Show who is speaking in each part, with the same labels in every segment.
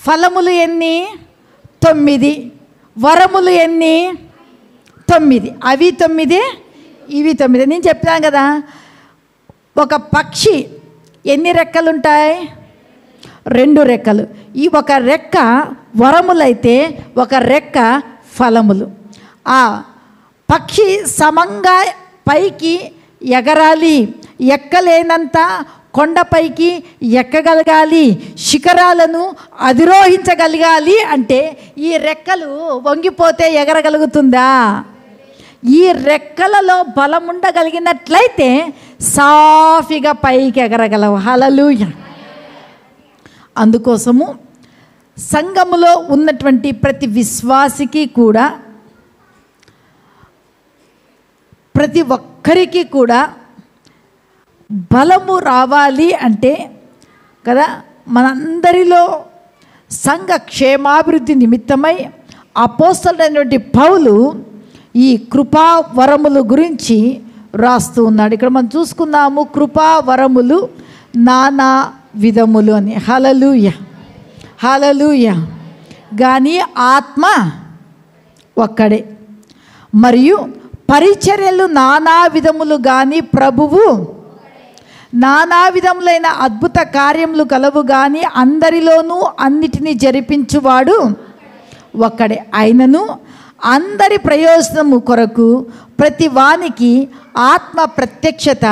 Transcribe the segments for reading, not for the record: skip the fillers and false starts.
Speaker 1: ఫలములు ఎన్ని? 9. వరములు ఎన్ని? 9. అవి 9, ఇవి 9. నేను చెప్పాను కదా, ఒక పక్షి ఎన్ని రెక్కలు ఉంటాయి? 2 రెక్కలు. ఈ ఒక రెక్క వరములైతే ఒక రెక్క ఫలములు. ఆ పక్షి సమంగా పైకి ఎగరాలి, ఎక్కలేనంత కొండపైకి ఎక్కగలగాలి, శిఖరాలను అధిరోహించగలగాలి అంటే ఈ రెక్కలు వంగిపోతే ఎగరగలుగుతుందా? ఈ రెక్కలలో బలం ఉండగలిగినట్లయితే సాఫీగా పైకి ఎగరగలవు. హల్లెలూయా. అందుకోసము సంఘములో ఉన్నటువంటి ప్రతి విశ్వాసికి కూడా, ప్రతి ఒక్కరికి కూడా బలము రావాలి అంటే కదా, మనందరిలో సంఘ క్షేమాభివృద్ధి నిమిత్తమై అపోస్తలుడైనటువంటి పౌలు ఈ కృపా వరముల గురించి రాస్తూ ఉన్నాడు. ఇక్కడ మనం చూసుకుందాము, కృపా వరములు నానా విధములు అని. హల్లెలూయా, హల్లెలూయా. కానీ ఆత్మ ఒక్కడే, మరియు పరిచర్యలు నానా విధములు, కానీ ప్రభువు నానా విధములైన అద్భుత కార్యములు కలవు, కానీ అందరిలోనూ అన్నిటినీ జరిపించువాడు ఒక్కడే. అయినను అందరి ప్రయోజనము కొరకు ప్రతి వానికి ఆత్మ ప్రత్యక్షత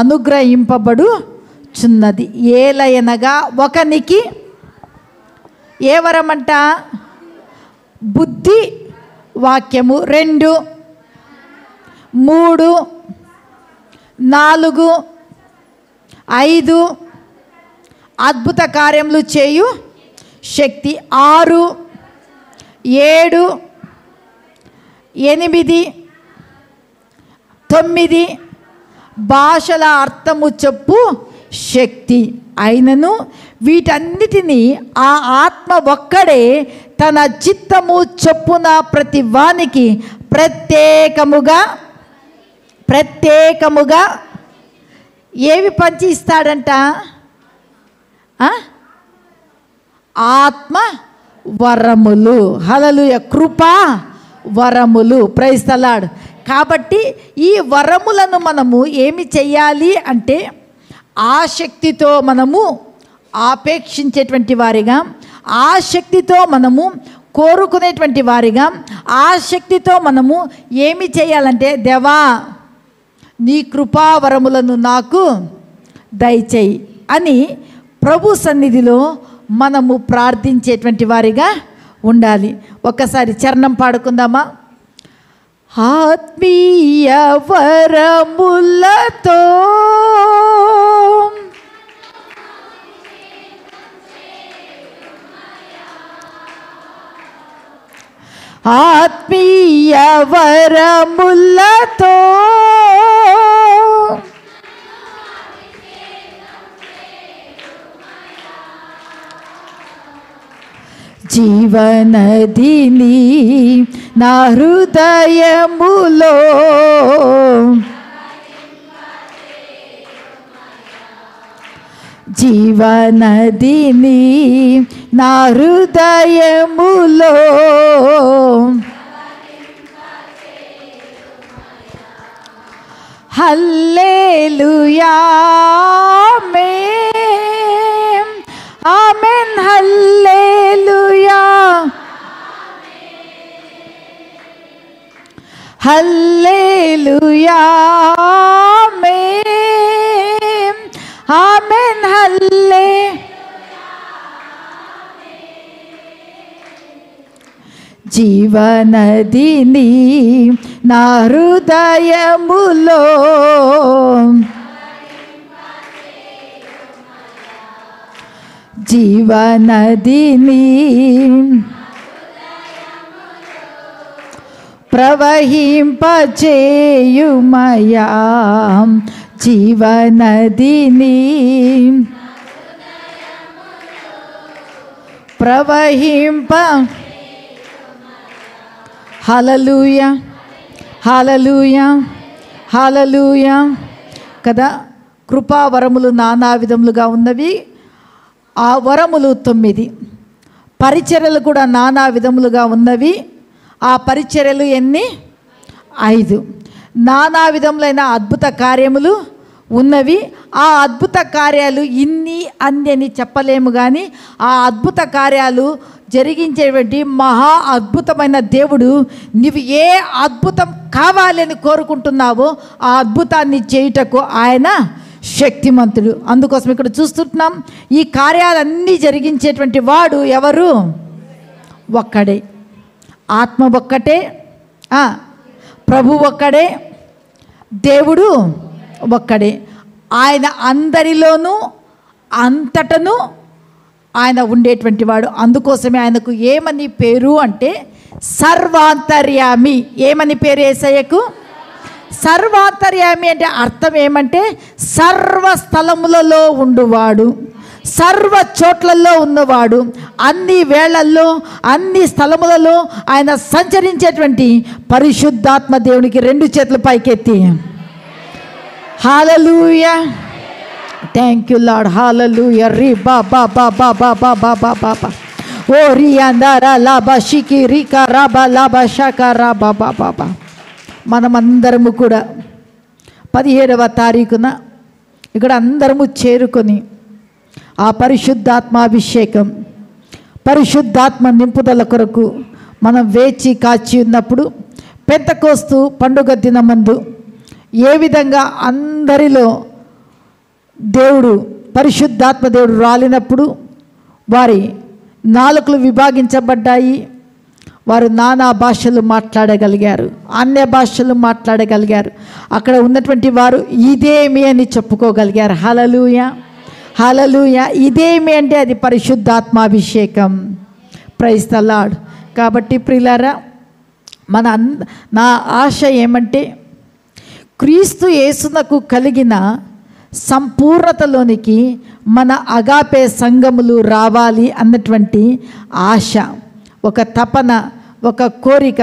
Speaker 1: అనుగ్రహింపబడుచున్నది. ఏలయనగా ఒకనికి ఏ వరమంట? బుద్ధి వాక్యము 2, 3, 4, 5 అద్భుత కార్యములు చేయు శక్తి, 6, 7, 8, 9 భాషల అర్థము చెప్పు శక్తి. అయినను వీటన్నిటినీ ఆ ఆత్మ ఒక్కడే తన చిత్తము చొప్పున ప్రతి వానికి ప్రత్యేకముగా ఏవి పంచి ఇస్తాడంట? ఆత్మ వరములు. హల్లెలూయా. కృపా వరములు. Praise the Lord. కాబట్టి ఈ వరములను మనము ఏమి చెయ్యాలి అంటే, ఆసక్తితో మనము ఆపేక్షించేటువంటి వారిగా, ఆసక్తితో మనము కోరుకునేటువంటి వారిగా, ఆసక్తితో మనము ఏమి చేయాలంటే, దేవా నీ కృపావరములను నాకు దయచేయి అని ప్రభు సన్నిధిలో మనము ప్రార్థించేటువంటి వారిగా ఉండాలి. ఒక్కసారి చరణం పాడుకుందామా? ఆత్మీయ వరములతో ఆత్మీయ వరములతో జీవనదిని నా హృదయములో జీవనదిని నా హృదయములో హల్లెలూయా ఆమేన్ ఆమేన్ హల్లెలూయా హల్లెలూయా ఆమేన్ ఆమేన్ హల్లే జీవనదిని నా హృదయములో జీవనదిని ప్రవహింపచేయుమయా జీవనదిని ప్రవహింప హల్లెలూయా హల్లెలూయా హల్లెలూయా కదా. కృపా వరములు నానా విధములుగా ఉన్నవి. ఆ వరములు 9. పరిచర్యలు కూడా నానా విధములుగా ఉన్నవి. ఆ పరిచర్యలు ఎన్ని? 5. నానా విధములైన అద్భుత కార్యములు ఉన్నవి. ఆ అద్భుత కార్యాలు ఇన్ని అన్ని అని చెప్పలేము, కానీ ఆ అద్భుత కార్యాలు జరిగించేటువంటి మహా అద్భుతమైన దేవుడు, నీవు ఏ అద్భుతం కావాలని కోరుకుంటున్నావో ఆ అద్భుతాన్ని చేయుటకు ఆయన శక్తిమంతుడు. అందుకోసం ఇక్కడ చూస్తున్నాం, ఈ కార్యాలన్నీ జరిగించేటువంటి వాడు ఎవరు? ఒక్కడే. ఆత్మ ఒక్కటే, ప్రభు ఒక్కడే, దేవుడు ఒక్కడే. ఆయన అందరిలోనూ అంతటను ఆయన ఉండేటువంటి వాడు. అందుకోసమే ఆయనకు ఏమని పేరు అంటే సర్వాంతర్యామి. ఏమని పేరు యేసయ్యకు? సర్వాంతర్యామి అంటే అర్థం ఏమంటే సర్వ స్థలములలో ఉండువాడు, సర్వ చోట్లలో ఉన్నవాడు, అన్ని వేళల్లో అన్ని స్థలములలో ఆయన సంచరించేటువంటి పరిశుద్ధాత్మ దేవునికి 2 చేతులు పైకెత్తి హల్లెలూయా, థ్యాంక్ యూ లార్డ్, హల్లెలూయా. రి బా బా బా బా బా బా బా బా బా బా ఓ రి అందర లాబా షికి రికా రాబా లాబా షాకా రాబా బా బా బా. మనమందరము కూడా 17వ తారీఖున ఇక్కడ అందరము చేరుకొని ఆ పరిశుద్ధాత్మాభిషేకం, పరిశుద్ధాత్మ నింపుదల కొరకు మనం వేచి కాచి ఉన్నప్పుడు, పెంతెకోస్తు పండుగ దినమందు ఏ విధంగా అందరిలో దేవుడు పరిశుద్ధాత్మ దేవుడు రాలినప్పుడు వారి నాలుకలు విభాగించబడ్డాయి, వారు నానా భాషలు మాట్లాడగలిగారు, అన్య భాషలు మాట్లాడగలిగారు. అక్కడ ఉన్నటువంటి వారు ఇదేమి అని చెప్పుకోగలిగారు. హల్లెలూయా, హల్లెలూయా. ఇదేమి అంటే అది పరిశుద్ధాత్మాభిషేకం. Praise the lord. కాబట్టి ప్రియులారా, నా ఆశ ఏమంటే క్రీస్తు యేసునకు కలిగిన సంపూర్ణతలోనికి మన అగాపే సంఘములు రావాలి అన్నటువంటి ఆశ, ఒక తపన, ఒక కోరిక.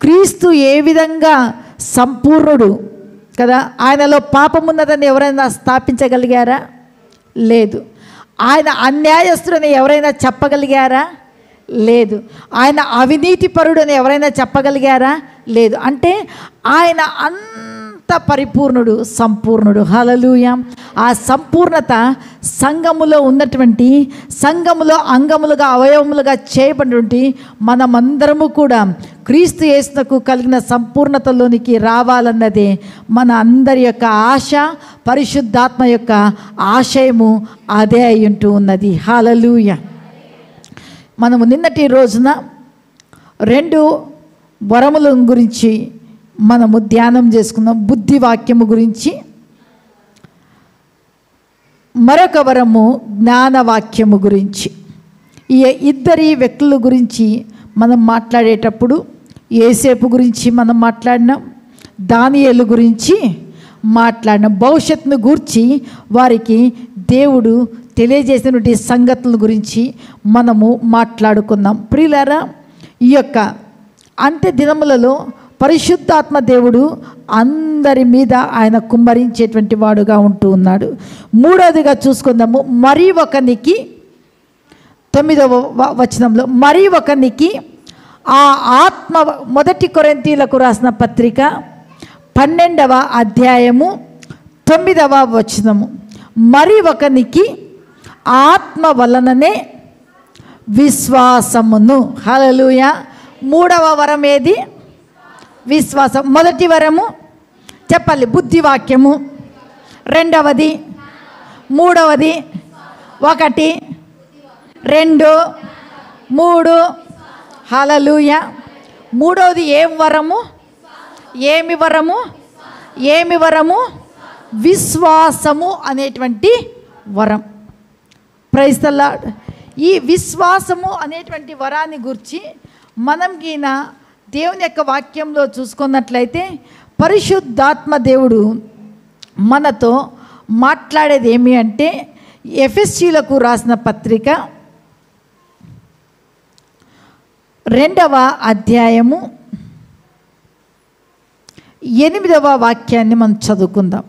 Speaker 1: క్రీస్తు ఏ విధంగా సంపూర్ణుడు కదా, ఆయనలో పాపమున్నదని ఎవరైనా స్థాపించగలిగారా? లేదు. ఆయన అన్యాయస్తుడని ఎవరైనా చెప్పగలిగారా? లేదు. ఆయన అవినీతిపరుడని ఎవరైనా చెప్పగలిగారా? లేదు. అంటే ఆయన అంత పరిపూర్ణుడు, సంపూర్ణుడు. హల్లెలూయా. ఆ సంపూర్ణత సంఘములో ఉన్నటువంటి, సంఘములో అంగములుగా అవయవములుగా చేయబడినటువంటి మనమందరము కూడా క్రీస్తు యేసునకు కలిగిన సంపూర్ణతలోనికి రావాలన్నదే మన అందరి యొక్క ఆశ, పరిశుద్ధాత్మ యొక్క ఆశయము అదే అయి ఉంటూ ఉన్నది. హల్లెలూయా. మనము నిన్నటి రోజున 2 వరముల గురించి మనము ధ్యానం చేసుకున్నాం. బుద్ధి వాక్యము గురించి, మరొక వరము జ్ఞానవాక్యము గురించి. ఈ 2 వ్యక్తుల గురించి మనం మాట్లాడేటప్పుడు యోసేపు గురించి మనం మాట్లాడినాం, దానియేలు గురించి మాట్లాడినాం. భవిష్యత్తును గూర్చి వారికి దేవుడు తెలియజేసినటువంటి సంగతుల గురించి మనము మాట్లాడుకున్నాం. ప్రియులారా, ఈ యొక్క అంత్య దినములలో పరిశుద్ధాత్మ దేవుడు అందరి మీద ఆయన కుమ్మరించేటువంటి వాడుగా ఉంటూ ఉన్నాడు. 3వదిగా చూసుకుందాము. మరి ఒకనికి 9వ వచనంలో మరి ఒకనికి ఆ ఆత్మ, 1 కొరింథీయులకు రాసిన పత్రిక 12వ అధ్యాయము 9వ వచనము. మరి ఒకనికి ఆత్మ వలననే విశ్వాసమును. హల్లెలూయా. 3వ వరం ఏది? విశ్వాసం. 1వ వరము చెప్పాలి, బుద్ధివాక్యము. 2వది, 3వది, 1, 2, 3. హల్లెలూయా. 3వది ఏం వరము? ఏమి వరము? ఏమి వరము? విశ్వాసము అనేటువంటి వరం. Praise the Lord. ఈ విశ్వాసము అనేటువంటి వరాన్ని గురించి మనం గీన దేవుని యొక్క వాక్యంలో చూసుకున్నట్లయితే పరిశుద్ధాత్మ దేవుడు మనతో మాట్లాడేది ఏమి అంటే, ఎఫెసీయులకు రాసిన పత్రిక 2వ అధ్యాయము 8వ వాక్యాన్ని మనం చదువుకుందాం.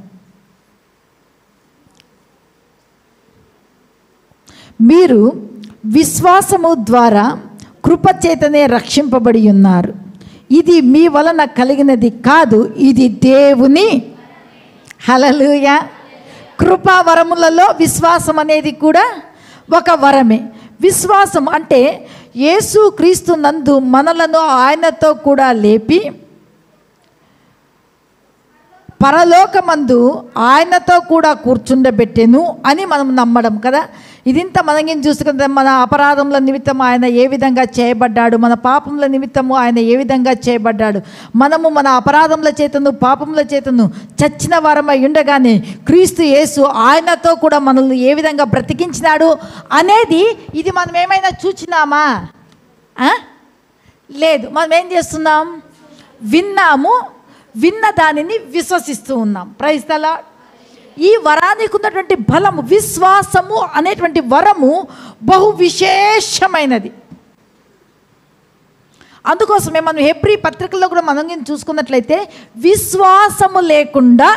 Speaker 1: మీరు విశ్వాసము ద్వారా కృపచేతనే రక్షింపబడి ఉన్నారు. ఇది మీ వలన కలిగినది కాదు, ఇది దేవుని. హల్లెలూయా. కృపావరములలో విశ్వాసం అనేది కూడా ఒక వరమే. విశ్వాసం అంటే యేసు క్రీస్తు నందు మనలను ఆయనతో కూడా లేపి పరలోకమందు ఆయనతో కూడా కూర్చుండబెట్టెను అని మనం నమ్మడం కదా. ఇదింత మనం చూసుకుంటే మన అపరాధముల నిమిత్తం ఆయన ఏ విధంగా చేయబడ్డాడు, మన పాపముల నిమిత్తము ఆయన ఏ విధంగా చేయబడ్డాడు, మనము మన అపరాధముల చేతను పాపముల చేతను చచ్చిన వారమై ఉండగానే క్రీస్తు యేసు ఆయనతో కూడా మనల్ని ఏ విధంగా బ్రతికించినాడు అనేది ఇది మనం ఏమైనా చూచినామా? లేదు. మనం ఏం చేస్తున్నాం? విన్నాము, విన్న దానిని విశ్వసిస్తూ ఉన్నాం. Praise the Lord. ఈ వరానికి ఉన్నటువంటి బలము, విశ్వాసము అనేటువంటి వరము బహు విశేషమైనది. అందుకోసమే మనం హెబ్రీ పత్రికల్లో కూడా మనం చూసుకున్నట్లయితే విశ్వాసము లేకుండా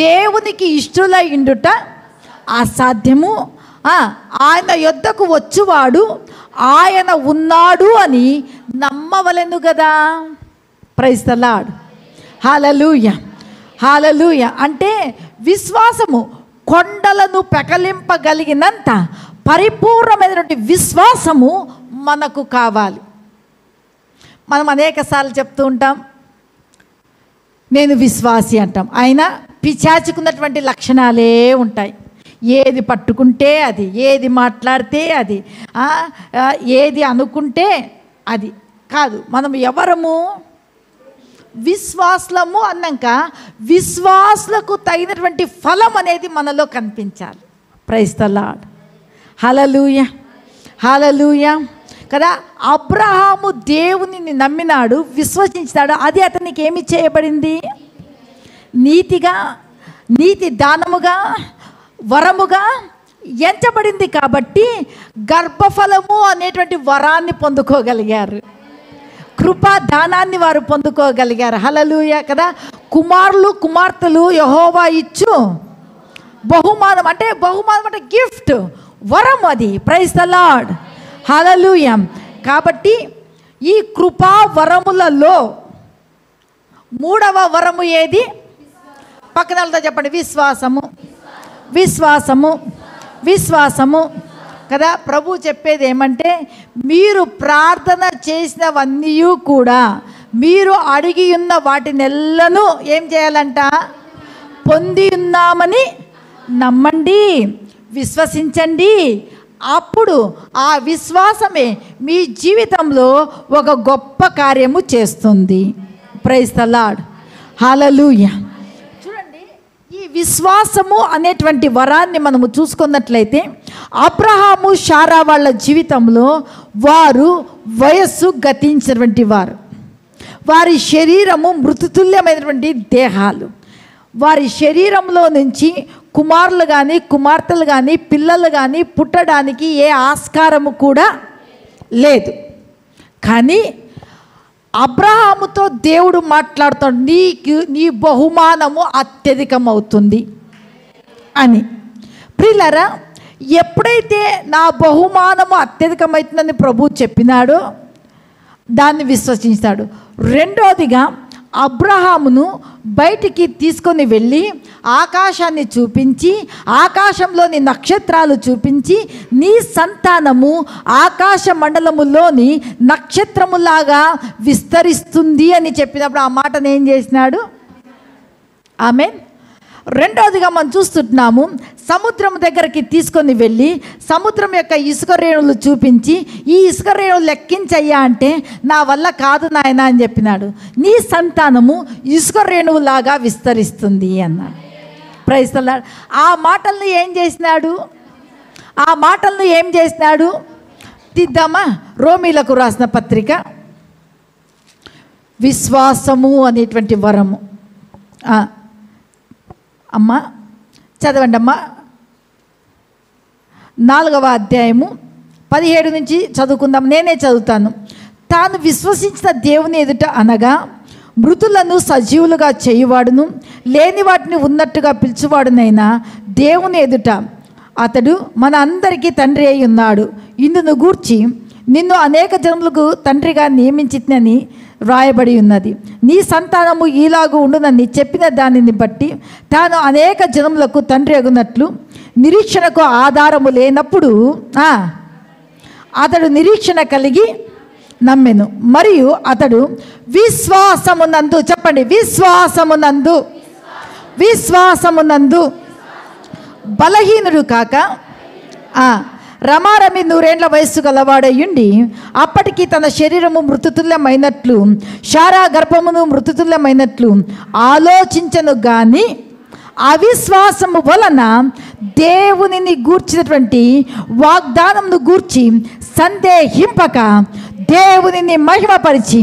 Speaker 1: దేవునికి ఇష్టలై ఉండుట అసాధ్యము. ఆయన యొద్దకు వచ్చువాడు ఆయన ఉన్నాడు అని నమ్మవలెను కదా. Praise the Lord. Hallelujah, hallelujah. అంటే విశ్వాసము కొండలను పెకలింపగలిగినంత పరిపూర్ణమైనటువంటి విశ్వాసము మనకు కావాలి. మనం అనేక సార్లు చెప్తూ ఉంటాం, నేను విశ్వాసి అంటాం. అయినా పిశాచుకున్నటువంటి లక్షణాలే ఉంటాయి. ఏది పట్టుకుంటే అది, ఏది మాట్లాడితే అది, ఏది అనుకుంటే అది కాదు. మనం ఎవరము? విశ్వాసులము అన్నాక విశ్వాసులకు తగినటువంటి ఫలం అనేది మనలో కనిపించాలి. Praise the Lord. Hallelujah, hallelujah కదా. అబ్రహాము దేవునిని నమ్మినాడు, విశ్వసించాడు. అది అతనికి ఏమి చేయబడింది? నీతిగా, నీతి దానముగా, వరముగా ఎంచబడింది. కాబట్టి గర్భఫలము అనేటువంటి వరాన్ని పొందుకోగలిగారు, కృపా దానాన్ని వారు పొందుకోగలిగారు. హల్లెలూయా కదా. కుమారులు కుమార్తెలు యెహోవా ఇచ్చు బహుమానం. అంటే బహుమానం అంటే గిఫ్ట్, వరం అది. Praise the Lord. హల్లెలూయా. కాబట్టి ఈ కృపా వరములలో మూడవ వరము ఏది? పక్కనలతో చెప్పండి. విశ్వాసము, విశ్వాసము, విశ్వాసము కదా. ప్రభు చెప్పేది ఏమంటే, మీరు ప్రార్థన చేసినవన్నీ కూడా మీరు అడిగి ఉన్న వాటినెల్లను ఏం చేయాలంట? పొంది ఉన్నామని నమ్మండి, విశ్వసించండి. అప్పుడు ఆ విశ్వాసమే మీ జీవితంలో ఒక గొప్ప కార్యము చేస్తుంది. Praise the Lord. హల్లెలూయా. ఈ విశ్వాసము అనేటువంటి వరాన్ని మనము చూసుకున్నట్లయితే అబ్రహాము శారా వాళ్ళ జీవితంలో వారు వయస్సు గతించినటువంటి వారు, వారి శరీరము మృతుతుల్యమైనటువంటి దేహాలు. వారి శరీరంలో నుంచి కుమారులు కానీ కుమార్తెలు కానీ పిల్లలు కానీ పుట్టడానికి ఏ ఆస్కారము కూడా లేదు. కానీ అబ్రహాముతో దేవుడు మాట్లాడుతాడు, నీ బహుమానము అత్యధికమవుతుంది అని. ప్రియులారా, ఎప్పుడైతే నా బహుమానము అత్యధికమవుతుందని ప్రభువు చెప్పినాడో దాన్ని విశ్వసించాడు. రెండోదిగా అబ్రహామును బయటికి తీసుకొని వెళ్ళి ఆకాశాన్ని చూపించి, ఆకాశంలోని నక్షత్రాలు చూపించి, నీ సంతానము ఆకాశ మండలములోని నక్షత్రములాగా విస్తరిస్తుంది అని చెప్పినప్పుడు ఆ మాటను ఏం చేసినాడు? ఆమేన్. రెండోదిగా మనం చూస్తున్నాము, సముద్రం దగ్గరికి తీసుకొని వెళ్ళి సముద్రం యొక్క ఇసుక రేణులు చూపించి, ఈ ఇసుక రేణులు లెక్కించయ్యా అంటే నా వల్ల కాదు నాయన అని చెప్పినాడు. నీ సంతానము ఇసుక రేణువులాగా విస్తరిస్తుంది అన్నాడు. Praise the Lord. ఆ మాటలను ఏం చేసినాడు? తీద్దామా? రోమీలకు రాసిన పత్రిక, విశ్వాసము అనేటువంటి వరము. అమ్మ చదవండి అమ్మా. 4వ అధ్యాయము 17 నుంచి చదువుకుందాం. నేనే చదువుతాను. తాను విశ్వసించిన దేవుని ఎదుట అనగా మృతులను సజీవులుగా చేయువాడును, లేని వాటిని ఉన్నట్టుగా పిలుచువాడునైనా దేవుని ఎదుట అతడు మన అందరికీ తండ్రి అయి ఉన్నాడు. ఇందును గూర్చి నిన్ను అనేక జనములకు తండ్రిగా నియమించినని వ్రాయబడి ఉన్నది. నీ సంతానము ఈలాగు ఉండునని చెప్పిన దానిని బట్టి తాను అనేక జనములకు తండ్రి అగునట్లు నిరీక్షణకు ఆధారము లేనప్పుడు అతడు నిరీక్షణ కలిగి నమ్మెను. మరియు అతడు విశ్వాసమునందు, చెప్పండి, విశ్వాసమునందు బలహీనుడు కాక రమారమి 100 ఏళ్ల వయస్సు గలవాడయుండి అప్పటికి తన శరీరము మృతతుల్యమైనట్లు శారా గర్భమును మృతతుల్యమైనట్లు ఆలోచించను గాని అవిశ్వాసము వలన దేవునిని గూర్చినటువంటి వాగ్దానమును గూర్చి సందేహింపక దేవునిని మహిమపరిచి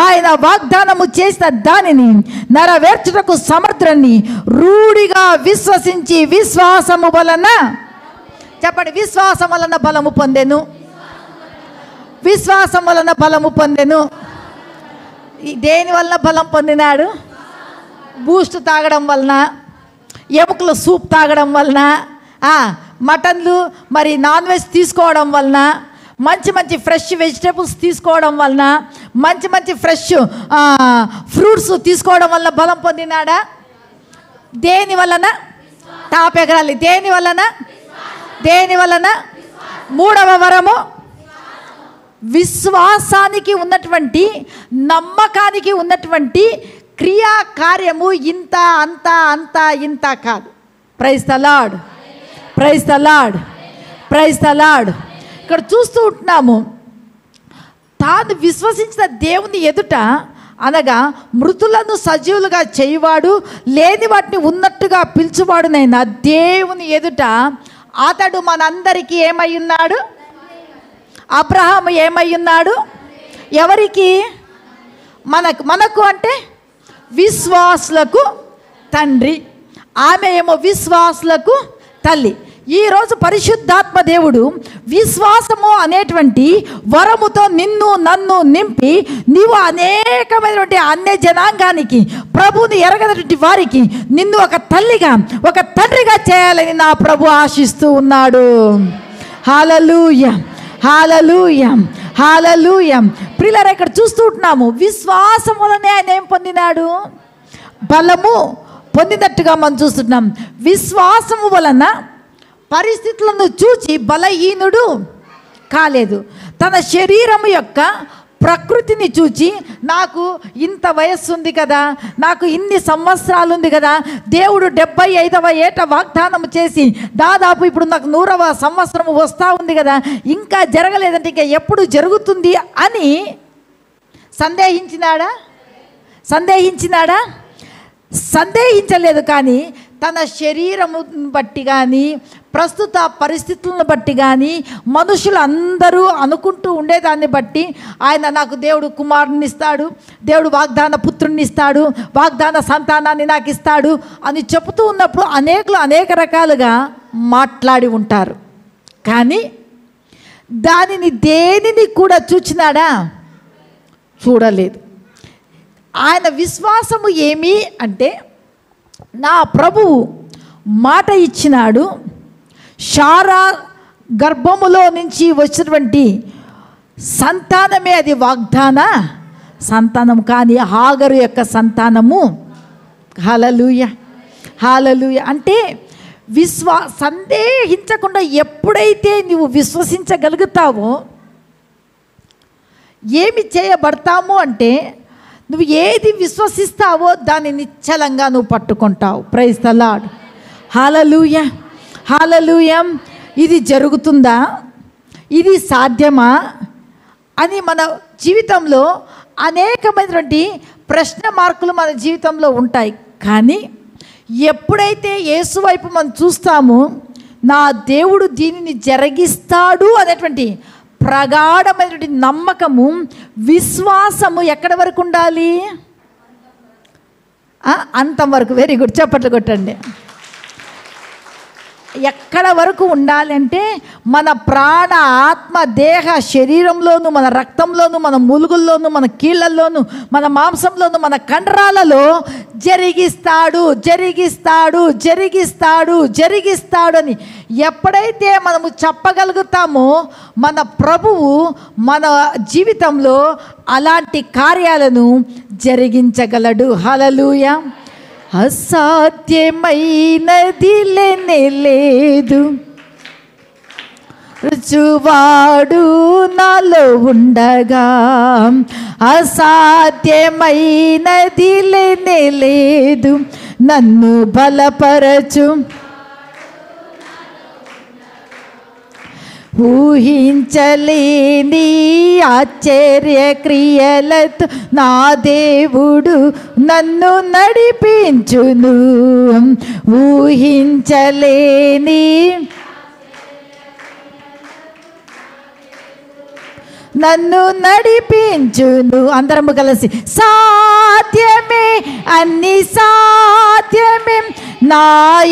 Speaker 1: ఆయన వాగ్దానము చేసిన దానిని నెరవేర్చుటకు సమర్థుని రూఢిగా విశ్వసించి విశ్వాసము వలన, చెప్పండి, విశ్వాసం వలన బలము పొందెను. విశ్వాసం వలన బలము పొందెను. దేని వలన బలం పొందినాడు? బూస్ట్ తాగడం వలన, ఎముకల సూప్ తాగడం వలన, మటన్లు మరి నాన్ వెజ్ తీసుకోవడం వలన, మంచి ఫ్రెష్ వెజిటేబుల్స్ తీసుకోవడం వలన, మంచి ఫ్రెష్ ఫ్రూట్స్ తీసుకోవడం వలన బలం పొందినాడా? దేని వలన? తాపెగరాలి. దేని వలన? మూడవ వరము విశ్వాసానికి ఉన్నటువంటి, నమ్మకానికి ఉన్నటువంటి క్రియా కార్యము ఇంత ఇంత కాదు. Praise the Lord, praise the Lord, praise the Lord. ఇక్కడ చూస్తూ ఉంటున్నాము, తాను విశ్వసించిన దేవుని ఎదుట, అనగా మృతులను సజీవులుగా చేయువాడు, లేని వాటిని ఉన్నట్టుగా పిలుచువాడునైనా దేవుని ఎదుట అతడు మనందరికీ ఏమై ఉన్నాడు? అబ్రహాము ఏమై ఉన్నాడు? ఎవరికి? మనకు అంటే విశ్వాసులకు తండ్రి, ఆమె ఏమో విశ్వాసులకు తల్లి. ఈరోజు పరిశుద్ధాత్మ దేవుడు విశ్వాసము అనేటువంటి వరముతో నిన్ను నన్ను నింపి నీవు అనేకమైనటువంటి అన్య జనాంగానికి, ప్రభువుని ఎరగనటువంటి వారికి నిన్ను ఒక తల్లిగా, ఒక తండ్రిగా చేయాలని నా ప్రభు ఆశిస్తూ ఉన్నాడు. హల్లెలూయా, హల్లెలూయా, హల్లెలూయా. ప్రియులారా, ఇక్కడ చూస్తూ ఉంటున్నాము, విశ్వాసం వలనే ఆయన ఏం పొందినాడు? బలము పొందినట్టుగా మనం చూస్తున్నాం. విశ్వాసము వలన పరిస్థితులను చూచి బలహీనుడు కాలేదు. తన శరీరము యొక్క ప్రకృతిని చూచి, నాకు ఇంత వయస్సు ఉంది కదా, నాకు ఇన్ని సంవత్సరాలు ఉంది కదా, దేవుడు 75వ ఏట వాగ్దానం చేసి దాదాపు ఇప్పుడు నాకు 100వ సంవత్సరం వస్తూ ఉంది కదా, ఇంకా జరగలేదంటే ఇంకా ఎప్పుడు జరుగుతుంది అని సందేహించినాడా? సందేహించలేదు. కానీ తన శరీరము బట్టి కానీ, ప్రస్తుత పరిస్థితులను బట్టి కానీ, మనుషులు అందరూ అనుకుంటూ ఉండేదాన్ని బట్టి, ఆయన నాకు దేవుడు కుమారుని ఇస్తాడు, దేవుడు వాగ్దాన పుత్రుని ఇస్తాడు, వాగ్దాన సంతానాన్ని నాకు ఇస్తాడు అని చెబుతూ ఉన్నప్పుడు అనేకులు అనేక రకాలుగా మాట్లాడి ఉంటారు. కానీ దానిని దేనిని కూడా చూచినాడా? చూడలేదు. ఆయన విశ్వాసము ఏమి అంటే, నా ప్రభువు మాట ఇచ్చినాడు, శారా గర్భములో నుంచి వచ్చినటువంటి సంతానమే అది వాగ్దాన సంతానం, కానీ హాగరు యొక్క సంతానము. హల్లెలూయా, హల్లెలూయా. అంటే సందేహించకుండా ఎప్పుడైతే నువ్వు విశ్వసించగలుగుతావో, ఏమి చేయబడతాము అంటే, నువ్వు ఏది విశ్వసిస్తావో దాన్ని నిశ్చలంగా నువ్వు పట్టుకుంటావు. ప్రైజ్ ద లార్డ్, హల్లెలూయా, హల్లెలూయా. ఇది జరుగుతుందా? ఇది సాధ్యమా అని మన జీవితంలో అనేకమైనటువంటి ప్రశ్న మార్కులు మన జీవితంలో ఉంటాయి. కానీ ఎప్పుడైతే యేసు వైపు మనం చూస్తామో, నా దేవుడు దీనిని జరిగిస్తాడు అనేటువంటి ప్రగాఢమైనటువంటి నమ్మకము, విశ్వాసము ఎక్కడి వరకు ఉండాలి? అంతం వరకు. వెరీ గుడ్, చప్పట్లు కొట్టండి. ఎక్కడ వరకు ఉండాలంటే మన ప్రాణ, ఆత్మ, దేహ, శరీరంలోను, మన రక్తంలోను, మన మూలుగుల్లోను, మన కీళ్ళల్లోను, మన మాంసంలోను, మన కండరాలలో జరిగిస్తాడు జరిగిస్తాడు జరిగిస్తాడు జరిగిస్తాడు అని ఎప్పుడైతే మనము చెప్పగలుగుతామో మన ప్రభువు మన జీవితంలో అలాంటి కార్యాలను జరిగించగలడు. హల్లెలూయా. అసాధ్యమైనది లేనే లేదు, రుజువాడు నాలో ఉండగా. అసాధ్యమైనది లేనే లేదు, నన్ను బలపరచు. ఊహించలేని ఆశ్చర్య క్రియలతో నా దేవుడు నన్ను నడిపించును. ఊహించలేని నన్ను నడిపించును. అందరము కలిసి సాధ్యమే, అన్ని సాధ్యమే నా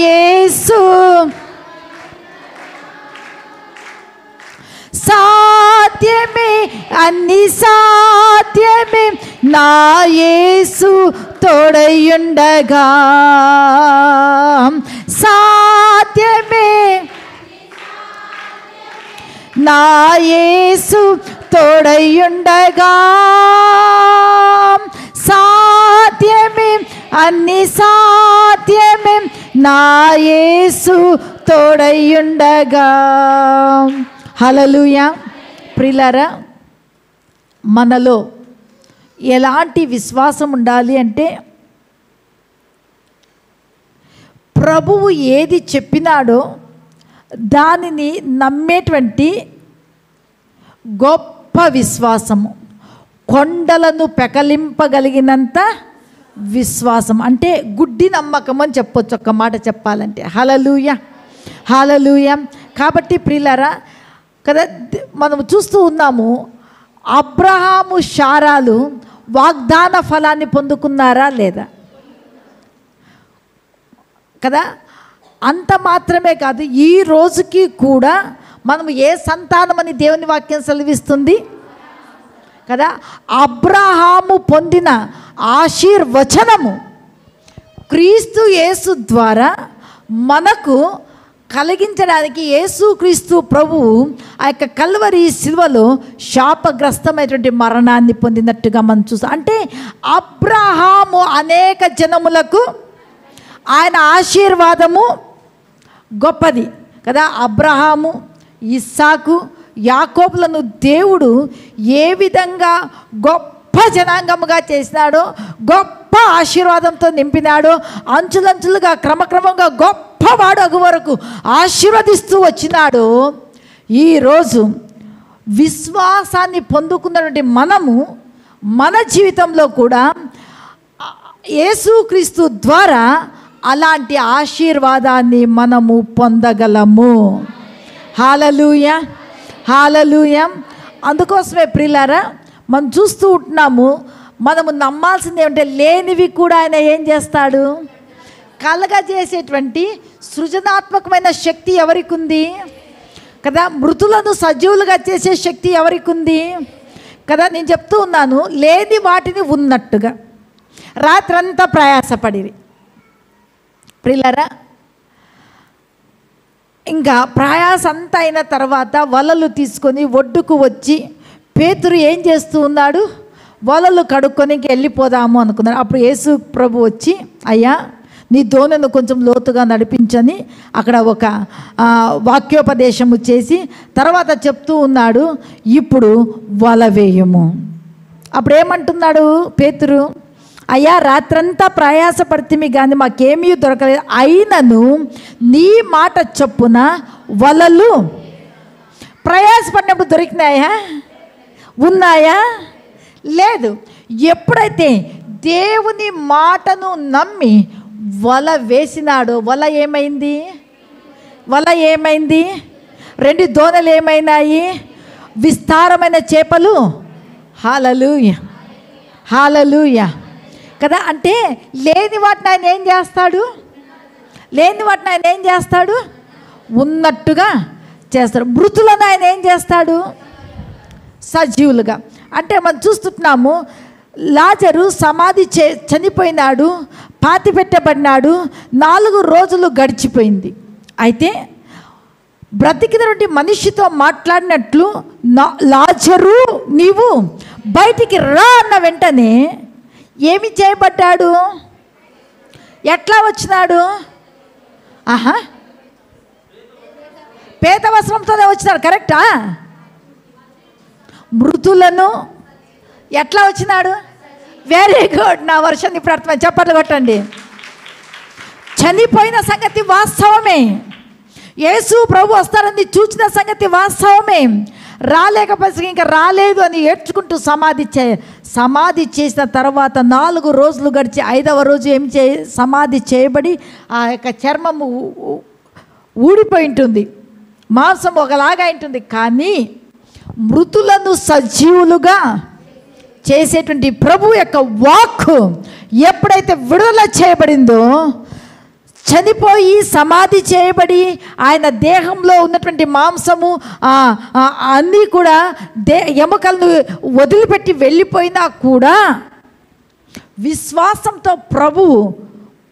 Speaker 1: యేసు. సాధ్యమే, అన్ని సాధ్యమే నా యేసు తోడయుండగా. సాధ్యమే, నా యేసు తోడయుండగా. సాధ్యమే, అన్ని సాధ్యమే నా యేసు తోడయుండగా. హల్లెలూయా. ప్రియులారా, మనలో ఎలాంటి విశ్వాసం ఉండాలి అంటే ప్రభువు ఏది చెప్పినాడో దానిని నమ్మేటువంటి గొప్ప విశ్వాసము, కొండలను పెకలింపగలిగినంత విశ్వాసం, అంటే గుడ్డి నమ్మకం అని చెప్పొచ్చు ఒక్క మాట చెప్పాలంటే. హల్లెలూయా, హల్లెలూయా. కాబట్టి ప్రియులారా కదా, మనం చూస్తూ ఉన్నాము అబ్రహాము, శారాలు వాగ్దాన ఫలాన్ని పొందుకున్నారా లేదా కదా. అంత మాత్రమే కాదు, ఈ రోజుకి కూడా మనము ఏ సంతానమని దేవుని వాక్యం సెలవిస్తుంది కదా. అబ్రహాము పొందిన ఆశీర్వచనము క్రీస్తు యేసు ద్వారా మనకు కలిగించడానికి యేసుక్రీస్తు ప్రభువు ఆ యొక్క కల్వరి శిలువలో శాపగ్రస్తమైనటువంటి మరణాన్ని పొందినట్టుగా మనం చూస్తాం. అంటే అబ్రహాము అనేక జనములకు ఆయన ఆశీర్వాదము గొప్పది కదా. అబ్రహాము, ఇస్సాకు, యాకోబులను దేవుడు ఏ విధంగా గొప్ప జనాంగముగా చేసినాడో, గొప్ప ఆశీర్వాదంతో నింపినాడో, అంచులంచులుగా క్రమక్రమంగా గొప్పవాడు అగు వరకు ఆశీర్వదిస్తూ వచ్చినాడో, ఈరోజు విశ్వాసాన్ని పొందుకున్నటువంటి మనము మన జీవితంలో కూడా యేసుక్రీస్తు ద్వారా అలాంటి ఆశీర్వాదాన్ని మనము పొందగలము. హల్లెలూయా, హల్లెలూయా. అందుకోసమే ప్రియులారా మనం చూస్తూ ఉంటున్నాము, మనము నమ్మాల్సింది ఏమంటే లేనివి కూడా ఆయన ఏం చేస్తాడు, కలగజేసేటువంటి సృజనాత్మకమైన శక్తి ఎవరికి ఉంది కదా. మృతులను సజీవులుగా చేసే శక్తి ఎవరికి ఉంది కదా. నేను చెప్తూ ఉన్నాను, లేని వాటిని ఉన్నట్టుగా రాత్రంతా ప్రయాసపడిరి ప్రియులారా. ఇంకా ప్రయాస అంతా అయిన తర్వాత వలలు తీసుకొని ఒడ్డుకు వచ్చి పేతురు ఏం చేస్తూ ఉన్నాడు, వలలు కడుక్కొని వెళ్ళిపోదాము అనుకున్నాడు. అప్పుడు యేసు ప్రభు వచ్చి, అయ్యా నీ దోణను కొంచెం లోతుగా నడిపించని అక్కడ ఒక వాక్యోపదేశము చేసి తర్వాత చెప్తూ ఉన్నాడు, ఇప్పుడు వల వేయము. అప్పుడు ఏమంటున్నాడు పేతురు, అయ్యా రాత్రంతా ప్రయాసపడితే కానీ మాకేమీ దొరకలేదు, అయినను నీ మాట చొప్పున వలలు ప్రయాసపడినప్పుడు దొరికినాయా, ఉన్నాయా, లేదు. ఎప్పుడైతే దేవుని మాటను నమ్మి వల వేసినాడో వల ఏమైంది, వల ఏమైంది, 2 దోణలు ఏమైనాయి, విస్తారమైన చేపలు. హల్లెలూయా, హల్లెలూయా కదా. అంటే లేని వాటిని ఆయన ఏం చేస్తాడు, లేని వాటిని ఆయన ఏం చేస్తాడు, ఉన్నట్టుగా చేస్తాడు. మృతులను ఆయన ఏం చేస్తాడు? సజీవులుగా. అంటే మనం చూస్తున్నాము, లాజరు చనిపోయినాడు, పాతి పెట్టబడినాడు, 4 రోజులు గడిచిపోయింది. అయితే బ్రతికినటువంటి మనిషితో మాట్లాడినట్లు, లాజరు నీవు బయటికి రా అన్న వెంటనే ఏమి చేయబడ్డాడు? ఎట్లా వచ్చినాడు? పేద వస్త్రంతోనే వచ్చినాడు. కరెక్టా? మృతులను ఎట్లా వచ్చినాడు? Very good. నా వర్షన్ ఇప్పుడు అర్థమైంది. చప్పట్లు కొట్టండి. చనిపోయిన సంగతి వాస్తవమే, యేసు ప్రభు వస్తారని చూచిన సంగతి వాస్తవమే. రాలేకపోతే ఇంకా రాలేదు అని ఏడ్చుకుంటూ సమాధి చేసిన తర్వాత 4 రోజులు గడిచి 5వ రోజు సమాధి చేయబడి ఆ యొక్క చర్మము ఊడిపోయి ఉంటుంది, మాంసం ఒకలాగా ఉంటుంది. కానీ మృతులను సజీవులుగా చేసేటువంటి ప్రభు యొక్క వాక్కు ఎప్పుడైతే విడుదల చేయబడిందో, చనిపోయి సమాధి చేయబడి ఆయన దేహంలో ఉన్నటువంటి మాంసము అన్నీ కూడా ఎముకలను వదిలిపెట్టి వెళ్ళిపోయినా కూడా విశ్వాసంతో ప్రభువు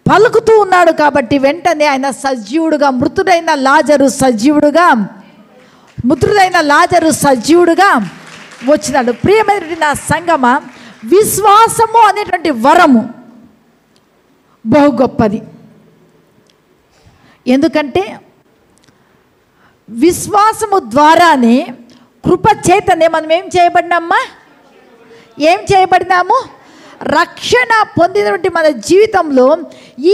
Speaker 1: పలుకుతూ ఉన్నాడు. కాబట్టి వెంటనే ఆయన సజీవుడుగా, మృతుడైన లాజరు సజీవుడుగా వచ్చినాడు. ప్రియమైనటువంటి నా సంగమ, విశ్వాసము అనేటువంటి వరము బహు గొప్పది. ఎందుకంటే విశ్వాసము ద్వారానే, కృపచేతనే మనం ఏం చేయబడినాము? రక్షణ పొందినటువంటి మన జీవితంలో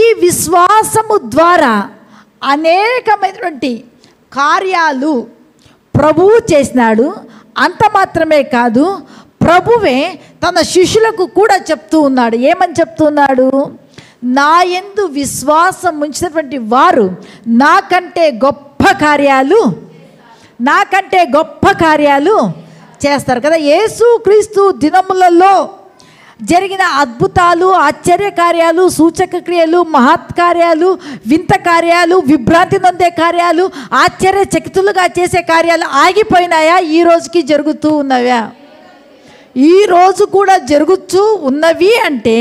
Speaker 1: ఈ విశ్వాసము ద్వారా అనేకమైనటువంటి కార్యాలు ప్రభువు చేసినాడు. అంత మాత్రమే కాదు, ప్రభువే తన శిష్యులకు కూడా చెప్తూ ఉన్నాడు. ఏమని చెప్తున్నాడు? నా యందు విశ్వాసం ఉంచినటువంటి వారు నాకంటే గొప్ప కార్యాలు చేస్తారు కదా. యేసు క్రీస్తు దినములలో జరిగిన అద్భుతాలు, ఆశ్చర్య కార్యాలు, సూచక క్రియలు, మహత్కార్యాలు, వింత కార్యాలు, విభ్రాంతి నొందే కార్యాలు, ఆశ్చర్యచకితులుగా చేసే కార్యాలు ఆగిపోయినాయా? ఈ రోజుకి జరుగుతూ ఉన్నవా? ఈ రోజు కూడా జరుగుతూ ఉన్నవి. అంటే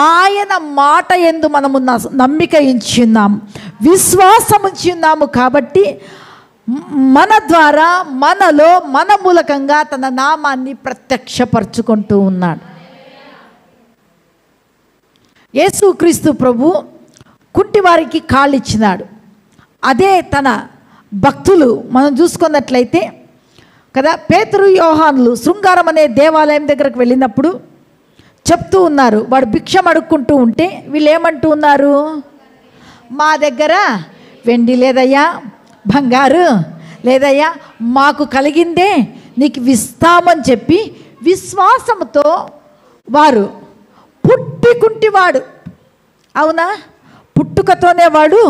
Speaker 1: ఆయన మాట యందు మనము నమ్మిక ఉంచున్నాము, విశ్వాసం ఉంచున్నాము. కాబట్టి మన ద్వారా, మనలో, మన మూలకంగా తన నామాన్ని ప్రత్యక్షపరచుకుంటూ ఉన్నాడు. యేసుక్రీస్తు ప్రభు కుంటివారికి కాళ్ళు ఇచ్చినాడు. అదే తన భక్తులు మనం చూసుకున్నట్లయితే కదా, పేతురు యోహానులు శృంగారం అనే దేవాలయం దగ్గరకు వెళ్ళినప్పుడు చెప్తూ ఉన్నారు. వాడు భిక్షం అడుక్కుంటూ ఉంటే వీళ్ళు ఏమంటూ ఉన్నారు? మా దగ్గర వెండి లేదయ్యా, బంగారు లేదయ్యా, మాకు కలిగిందే నీకు ఇస్తామని చెప్పి విశ్వాసంతో వారు, పుట్టి కుంటివాడు, అవునా, పుట్టుకతోనే వాడు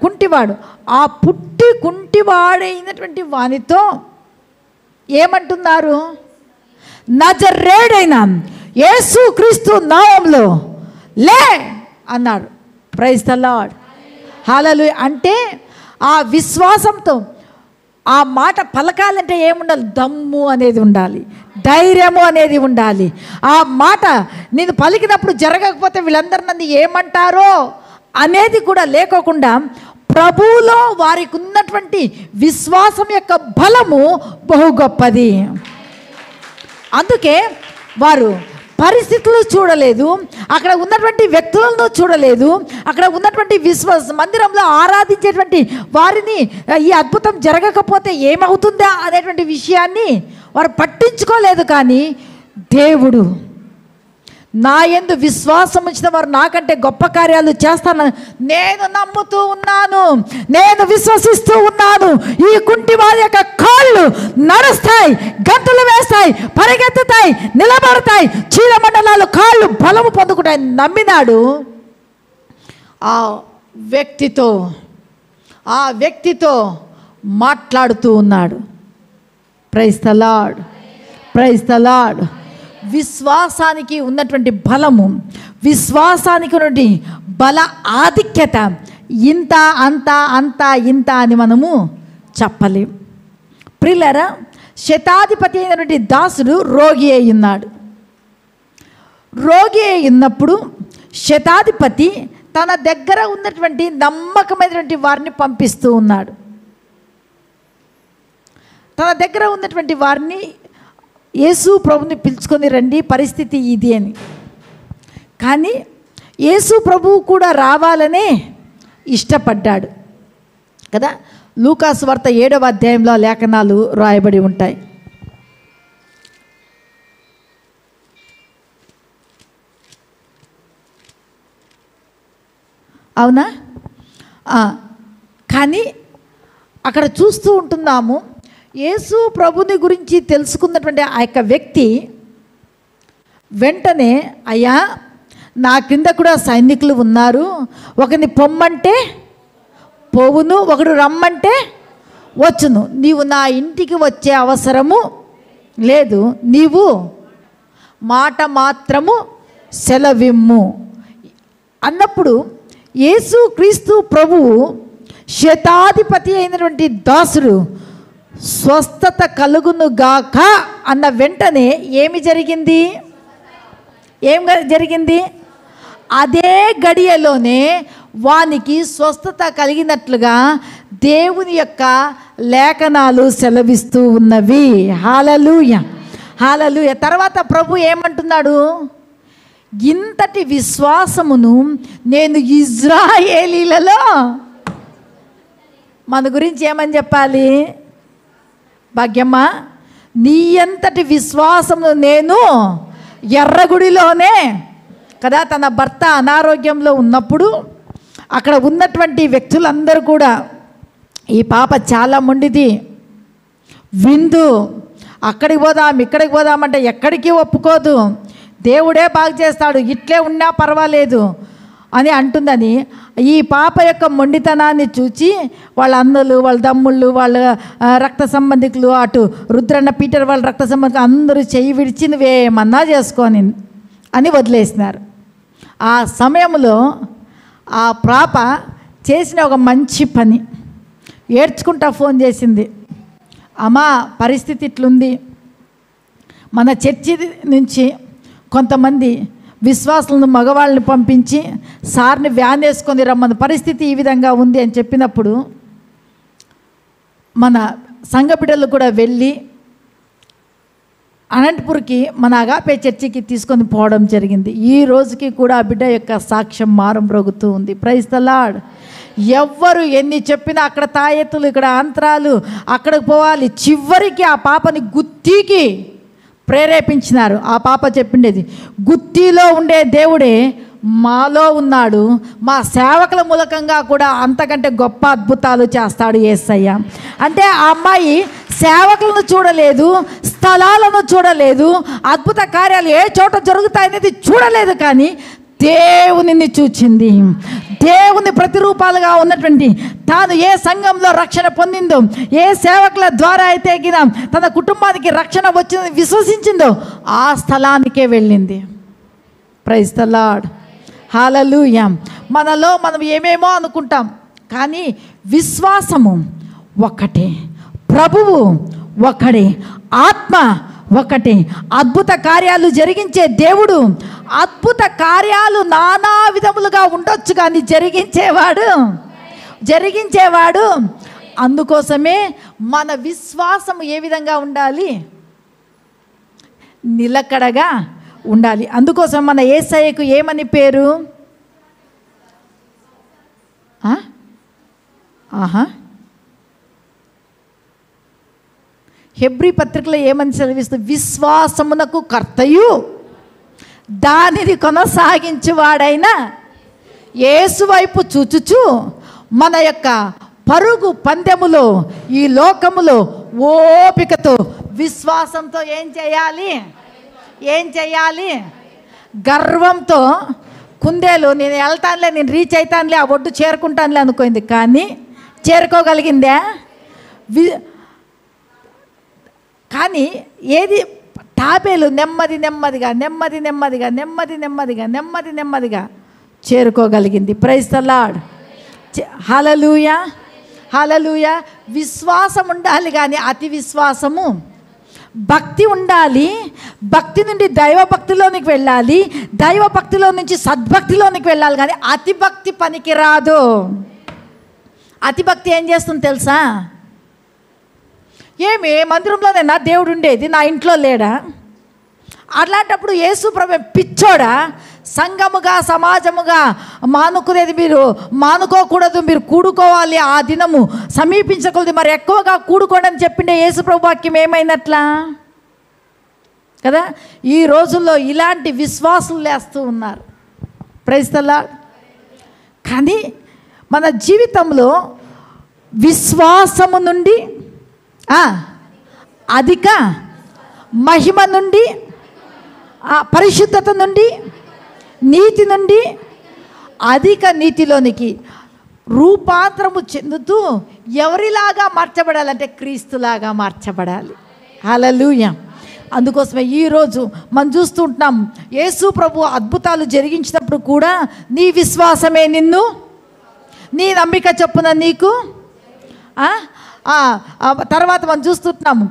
Speaker 1: కుంటివాడు, ఆ పుట్టి కుంటివాడైనటువంటి వానితో ఏమంటున్నారు? నజరేయుడైన యేసుక్రీస్తు నామములో లే అన్నాడు. ప్రైజ్ ద లార్డ్, హల్లెలూయా. అంటే ఆ విశ్వాసంతో ఆ మాట పలకాలంటే ఏముండాలి? దమ్ము అనేది ఉండాలి, ధైర్యము అనేది ఉండాలి. ఆ మాట నేను పలికినప్పుడు జరగకపోతే వీళ్ళందరూ నన్ను ఏమంటారో అనేది కూడా లేకోకుండా ప్రభువులో వారికి ఉన్నటువంటి విశ్వాసం యొక్క బలము బహు గొప్పది. అందుకే వారు పరిస్థితులు చూడలేదు, అక్కడ ఉన్నటువంటి వ్యక్తులను చూడలేదు, అక్కడ ఉన్నటువంటి మందిరంలో ఆరాధించేటువంటి వారిని ఈ అద్భుతం జరగకపోతే ఏమవుతుందా అనేటువంటి విషయాన్ని వారు పట్టించుకోలేదు. కానీ దేవుడు, నా యందు విశ్వాసం ఉంచిన వారు నాకంటే గొప్ప కార్యాలు చేస్తాను, నేను నమ్ముతూ ఉన్నాను, నేను విశ్వసిస్తూ ఉన్నాను. ఈ కుంటి వారి యొక్క కాళ్ళు నడుస్తాయి, గంతులు వేస్తాయి, పరిగెత్తుతాయి, నిలబడతాయి, చీలమండలాలు కాళ్ళు బలము పొందుకుంటాయి నమ్మినాడు. ఆ వ్యక్తితో మాట్లాడుతూ ఉన్నాడు. Praise the Lord, praise the Lord. విశ్వాసానికి ఉన్నటువంటి బలము, విశ్వాసానికి ఉన్నటువంటి బల ఆధిక్యత ఇంత అంత అంత ఇంత అని మనము చెప్పలేం. ప్రియులారా, శతాధిపతి అయినటువంటి దాసుడు రోగి అయి ఉన్నాడు. రోగి అయి ఉన్నప్పుడు శతాధిపతి తన దగ్గర ఉన్నటువంటి నమ్మకమైనటువంటి వారిని పంపిస్తూ ఉన్నాడు. తన దగ్గర ఉన్నటువంటి వారిని యేసు ప్రభుని పిలుచుకొని రండి, పరిస్థితి ఇది అని. కానీ యేసు ప్రభువు కూడా రావాలనే ఇష్టపడ్డాడు కదా. లూకాసు వార్త 7వ అధ్యాయంలో లేఖనాలు రాయబడి ఉంటాయి. అవునా? కానీ అక్కడ చూస్తూ ఉంటున్నాము, యేసు ప్రభుని గురించి తెలుసుకున్నటువంటి ఆ యొక్క వ్యక్తి వెంటనే, అయ్యా నా కింద కూడా సైనికులు ఉన్నారు, ఒకరిని పొమ్మంటే పోవును, ఒకడు రమ్మంటే వచ్చును, నీవు నా ఇంటికి వచ్చే అవసరము లేదు, నీవు మాట మాత్రము సెలవిమ్ము అన్నప్పుడు యేసు క్రీస్తు ప్రభువు శతాధిపతి అయినటువంటి దాసుడు స్వస్థత కలుగును గాక అన్న వెంటనే ఏమి జరిగింది? జరిగింది? అదే గడియలోనే వానికి స్వస్థత కలిగినట్లుగా దేవుని యొక్క లేఖనాలు సెలవిస్తూ ఉన్నవి. హల్లెలూయా, హల్లెలూయా. తర్వాత ప్రభు ఏమంటున్నాడు? ఇంతటి విశ్వాసమును నేను ఇజ్రాయేలీలలో, మన గురించి ఏమని చెప్పాలి? భాగ్యమ్మ, నీ అంతటి విశ్వాసమును నేను ఎర్రగుడిలోనే కదా. తన భర్త అనారోగ్యంలో ఉన్నప్పుడు అక్కడ ఉన్నటువంటి వ్యక్తులందరూ కూడా, ఈ పాప చాలా మొండిది, విందు, అక్కడికి పోదాం ఇక్కడికి పోదామంటే ఎక్కడికి ఒప్పుకోదు, దేవుడే బాగు చేస్తాడు, ఇట్లే ఉన్నా పర్వాలేదు అని అంటుందని ఈ పాప యొక్క మొండితనాన్ని చూచి వాళ్ళ అన్నలు, వాళ్ళ తమ్ముళ్ళు, వాళ్ళ రక్త సంబంధికులు, అటు రుద్రన్న పీటర్ వాళ్ళ రక్త సంబంధికులు అందరూ చెయ్యి విడిచి నువ్వేమన్నా చేసుకొని అని వదిలేసినారు. ఆ సమయంలో ఆ పాప చేసిన ఒక మంచి పని, ఏడ్చుకుంటా ఫోన్ చేసింది, అమ్మా పరిస్థితి ఇట్లుంది, మన చర్చి నుంచి కొంతమంది విశ్వాసులను మగవాళ్ళని పంపించి సార్ని వ్యాన్ వేసుకొని రమ్మని, పరిస్థితి ఈ విధంగా ఉంది అని చెప్పినప్పుడు మన సంఘ బిడ్డలు కూడా వెళ్ళి అనంతపూర్కి మన అగాపే చర్చికి తీసుకొని పోవడం జరిగింది. ఈ రోజుకి కూడా ఆ బిడ్డ యొక్క సాక్ష్యం మారుమ్రోగుతూ ఉంది. Praise the Lord. ఎవ్వరు ఎన్ని చెప్పినా అక్కడ తాయెత్తులు, ఇక్కడ అంతరాలు, అక్కడికి పోవాలి, చివరికి ఆ పాపని గుత్తికి ప్రేరేపించినారు. ఆ పాప చెప్పిండేది, గుత్తిలో ఉండే దేవుడే మాలో ఉన్నాడు, మా సేవకుల మూలకంగా కూడా అంతకంటే గొప్ప అద్భుతాలు చేస్తాడు యేసయ్య. అంటే ఆ అమ్మాయి సేవకులను చూడలేదు, స్థలాలను చూడలేదు, అద్భుత కార్యాలు ఏ చోట జరుగుతాయనేది చూడలేదు, కానీ దేవునిని చూచింది. దేవుని ప్రతిరూపాలుగా ఉన్నటువంటి తాను ఏ సంఘంలో రక్షణ పొందిందో, ఏ సేవకుల ద్వారా అయితే తన కుటుంబానికి రక్షణ వచ్చిందని విశ్వసించిందో ఆ స్థలానికే వెళ్ళింది. ప్రైజ్ ద లార్డ్, హల్లెలూయా. మనలో మనం ఏమేమో అనుకుంటాం, కానీ విశ్వాసము ఒకటే, ప్రభువు ఒకడే, ఆత్మ ఒకటే. అద్భుత కార్యాలు జరిగించే దేవుడు, అద్భుత కార్యాలు నానా విధములుగా ఉండొచ్చు, కానీ జరిగించేవాడు. అందుకోసమే మన విశ్వాసం ఏ విధంగా ఉండాలి? నిలకడగా ఉండాలి. అందుకోసం మన యేసయ్యకు ఏమని పేరు? హెబ్రీ పత్రికలో ఏమని సెలవిస్తుంది? విశ్వాసమునకు కర్తయు దానిని కొనసాగించువాడైన యేసు వైపు చూచుచు మన యొక్క పరుగు పందెములో ఈ లోకములో ఓపికతో విశ్వాసంతో ఏం చేయాలి? గర్వంతో కుందేలు నేను వెళ్తానులే, నేను రీచ్ అవుతానులే, ఆ ఒడ్డు చేరుకుంటానులే అనుకుంది, కానీ చేరుకోగలిగిందే? కానీ ఏది తాబేలు నెమ్మదిగా చేరుకోగలిగింది. Praise the Lord. Hallelujah, hallelujah. విశ్వాసం ఉండాలి, కానీ అతి విశ్వాసము, భక్తి ఉండాలి. భక్తి నుండి దైవభక్తిలోనికి వెళ్ళాలి, దైవభక్తిలో నుంచి సద్భక్తిలోనికి వెళ్ళాలి, కానీ అతి భక్తి పనికి రాదు. అతి భక్తి ఏం చేస్తుంది తెలుసా? ఏమి మందిరంలోనేనా దేవుడు ఉండేది, నా ఇంట్లో లేడా? అట్లాంటప్పుడు యేసు ప్రభు పిచ్చోడా? సంఘముగా సమాజముగా మానుకునేది మీరు మానుకోకూడదు, మీరు కూడుకోవాలి, ఆ దినము సమీపించకూడదు, మరి ఎక్కువగా కూడుకోండి అని చెప్పిండే యేసు ప్రభు వాక్యం ఏమైనట్లా కదా? ఈ రోజుల్లో ఇలాంటి విశ్వాసులు లేస్తూ ఉన్నారు. Praise the Lord. కానీ మన జీవితంలో విశ్వాసము నుండి అధిక మహిమ నుండి, పరిశుద్ధత నుండి, నీతి నుండి అధిక నీతిలోనికి రూపాంతరము చెందుతూ ఎవరిలాగా మార్చబడాలంటే క్రీస్తులాగా మార్చబడాలి. హల్లెలూయా. అందుకోసమే ఈరోజు మనం చూస్తూ ఉంటున్నాం, యేసు ప్రభు అద్భుతాలు జరిగించినప్పుడు కూడా నీ విశ్వాసమే నిన్ను, నీ నమ్మిక చొప్పున నీకు. తర్వాత మనం చూస్తున్నాము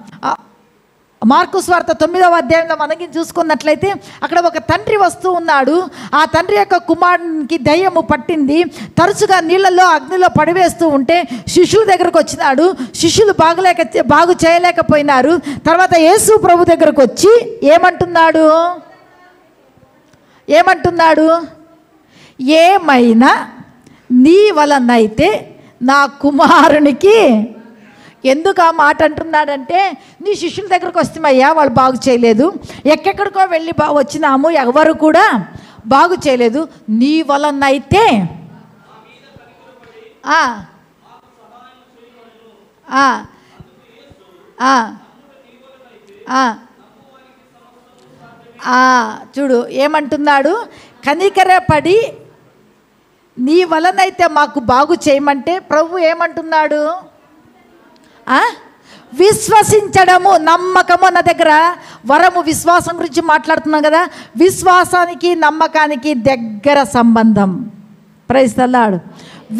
Speaker 1: మార్కు సువార్త 9వ అధ్యాయంలో మనకి చూసుకున్నట్లయితే అక్కడ ఒక తండ్రి వస్తూ ఉన్నాడు. ఆ తండ్రి యొక్క కుమారునికి దయ్యము పట్టింది. తరచుగా నీళ్ళల్లో అగ్నిలో పడివేస్తూ ఉంటే శిష్యుల దగ్గరకు వచ్చినాడు. శిష్యులు బాగు చేయలేకపోయినారు. తర్వాత యేసు ప్రభు దగ్గరకు వచ్చి ఏమంటున్నాడు? ఏమైనా నీ వలనైతే నా కుమారునికి. ఎందుకు ఆ మాట అంటున్నాడంటే, నీ శిష్యుల దగ్గరకు వస్తామయ్యా, వాళ్ళు బాగు చేయలేదు, ఎక్కడికో వెళ్ళి వచ్చినాము, ఎవరు కూడా బాగు చేయలేదు, నీ వలనైతే చూడు ఏమంటున్నాడు? కనికరపడి నీ వలనైతే మాకు బాగు చేయమంటే ప్రభు ఏమంటున్నాడు? విశ్వసించడము, నమ్మకము అన్న దగ్గర వరము విశ్వాసం గురించి మాట్లాడుతున్నాం కదా. విశ్వాసానికి నమ్మకానికి దగ్గర సంబంధం. Praise the Lord.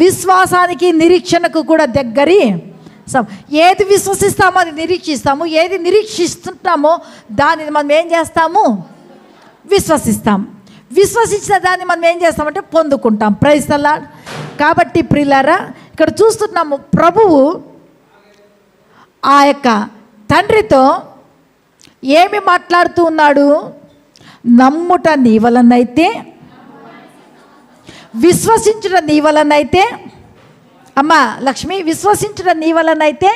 Speaker 1: విశ్వాసానికి నిరీక్షణకు కూడా దగ్గరి. ఏది విశ్వసిస్తామో అది నిరీక్షిస్తాము, ఏది నిరీక్షిస్తుంటామో దానిని మనం ఏం చేస్తాము? విశ్వసిస్తాం. విశ్వసించిన దాన్ని మనం ఏం చేస్తామంటే పొందుకుంటాం. Praise the Lord. కాబట్టి ప్రియులారా, ఇక్కడ చూస్తున్నాము ప్రభువు ఆ యొక్క తండ్రితో ఏమి మాట్లాడుతూ ఉన్నాడు? నమ్ముట నీ వలనైతే, విశ్వసించుట నీ వలనైతే, అమ్మా లక్ష్మి, విశ్వసించుట నీ వలనైతే,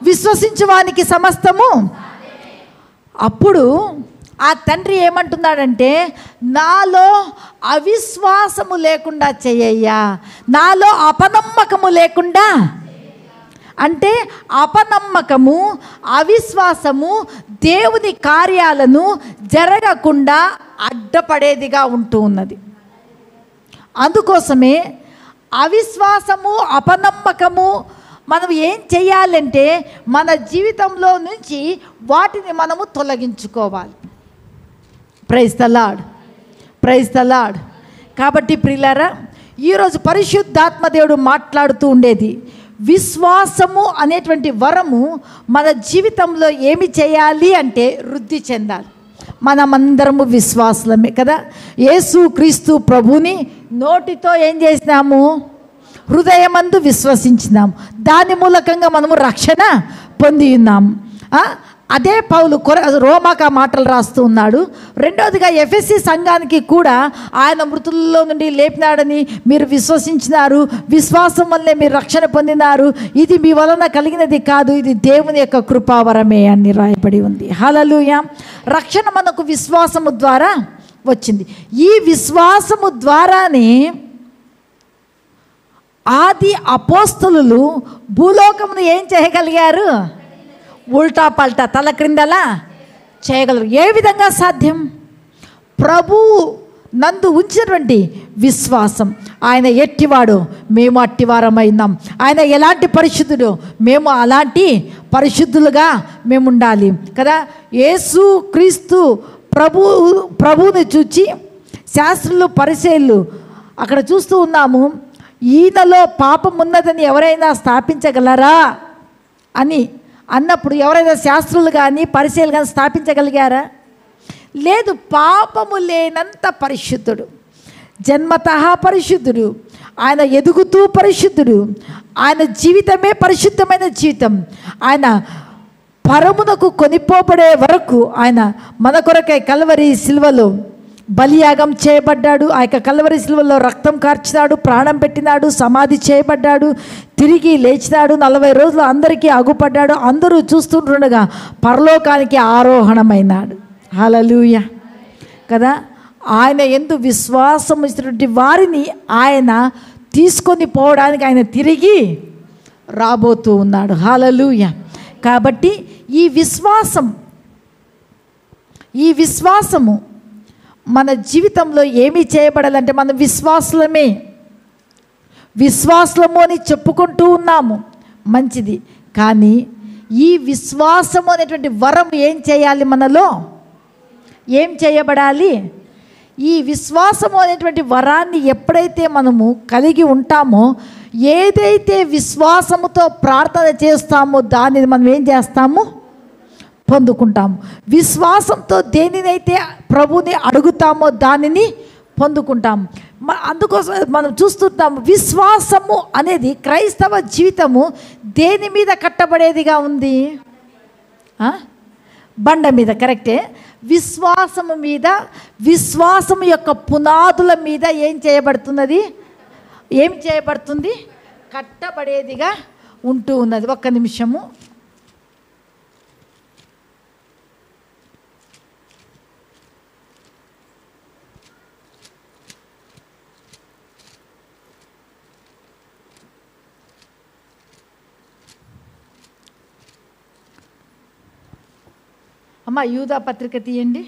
Speaker 1: విశ్వసించువానికి సమస్తము. అప్పుడు ఆ తండ్రి ఏమంటున్నాడంటే, నాలో అవిశ్వాసము లేకుండా చెయ్యయ్యా, నాలో అపనమ్మకము లేకుండా. అంటే అపనమ్మకము, అవిశ్వాసము దేవుని కార్యాలను జరగకుండా అడ్డపడేదిగా ఉంటూ ఉన్నది. అందుకోసమే అవిశ్వాసము, అపనమ్మకము మనం ఏం చేయాలంటే మన జీవితంలో నుంచి వాటిని మనము తొలగించుకోవాలి. Praise the lord, praise the Lord. కాబట్టి ప్రియులారా, ఈరోజు పరిశుద్ధాత్మ దేవుడు మాట్లాడుతూ ఉండేది, విశ్వాసము అనేటువంటి వరము మన జీవితంలో ఏమి చేయాలి అంటే వృద్ధి చెందాలి. మనమందరము విశ్వాసులమే కదా. యేసు క్రీస్తు ప్రభుని నోటితో ఏం చేసినాము? హృదయమందు విశ్వసించినాము, దాని మూలకంగా మనము రక్షణ పొంది ఉన్నాము. అదే పౌలు రోమాక మాటలు రాస్తూ ఉన్నాడు. రెండవదిగా ఎఫెసీ సంఘానికి కూడా ఆయన మృతుల్లో నుండి లేపినాడని మీరు విశ్వసించినారు, విశ్వాసం వల్లే మీరు రక్షణ పొందినారు, ఇది మీ వలన కలిగినది కాదు, ఇది దేవుని యొక్క కృపావరమే అని రాయబడి ఉంది. హల్లెలూయా. రక్షణ మనకు విశ్వాసము ద్వారా వచ్చింది. ఈ విశ్వాసము ద్వారానే ఆది అపోస్తలులు భూలోకమును ఏం చేయగలిగారు? ఉల్టా పల్టా, తల క్రిందలా చేయగలరు. ఏ విధంగా సాధ్యం? ప్రభువు నందు ఉంచినటువంటి విశ్వాసం. ఆయన ఎట్టివాడు, మేము అట్టివారమైనాం. ఆయన ఎలాంటి పరిశుద్ధుడు, మేము అలాంటి మేము ఉండాలి కదా. యేసు క్రీస్తు ప్రభువుని చూచి శాస్త్రులు పరిసయ్యులు అక్కడ చూస్తూ ఉన్నాము, ఈయనలో పాపం ఉన్నదని ఎవరైనా స్థాపించగలరా అని అన్నప్పుడు ఎవరైనా శాస్త్రులు కానీ పరిచయాలు కానీ స్థాపించగలిగారా? లేదు. పాపము లేనంత పరిశుద్ధుడు, జన్మతః పరిశుద్ధుడు, ఆయన ఎదుగుతూ పరిశుద్ధుడు, ఆయన జీవితమే పరిశుద్ధమైన జీవితం. ఆయన పరమునకు కొనిపోబడే వరకు ఆయన మన కొరకై కల్వరి సిలువలో బలియాగం చేయబడ్డాడు. ఆ యొక్క కల్వరి సిలువలో రక్తం కార్చినాడు, ప్రాణం పెట్టినాడు, సమాధి చేయబడ్డాడు, తిరిగి లేచినాడు, 40 రోజులు అందరికీ అగుపడ్డాడు. అందరూ చూస్తుండగా పరలోకానికి ఆరోహణమైనాడు. హల్లెలూయా కదా. ఆయన యందు విశ్వాసం ఇచ్చినటువంటి వారిని ఆయన తీసుకొని పోవడానికి ఆయన తిరిగి రాబోతూ ఉన్నాడు. హల్లెలూయా. కాబట్టి ఈ విశ్వాసము మన జీవితంలో ఏమి చేయబడాలంటే, మనం విశ్వాసులము అని చెప్పుకుంటూ ఉన్నాము, మంచిది. కానీ ఈ విశ్వాసము అనేటువంటి వరం ఏం చేయాలి? మనలో ఏం చేయబడాలి? ఈ విశ్వాసము అనేటువంటి వరాన్ని ఎప్పుడైతే మనము కలిగి ఉంటామో, ఏదైతే విశ్వాసముతో ప్రార్థన చేస్తామో దానిని మనం ఏం చేస్తాము? పొందుకుంటాము. విశ్వాసంతో దేనినైతే ప్రభుని అడుగుతామో దానిని పొందుకుంటాము. అందుకోసం మనం చూస్తుంటాము, విశ్వాసము అనేది క్రైస్తవ జీవితము దేని మీద కట్టబడేదిగా ఉంది? బండ మీద. కరెక్టే. విశ్వాసము మీద, విశ్వాసము యొక్క పునాదుల మీద ఏం చేయబడుతుంది? కట్టబడేదిగా ఉంటూ ఉన్నది. ఒక్క నిమిషము. అమ్మ, యూదా పత్రిక తీయండి.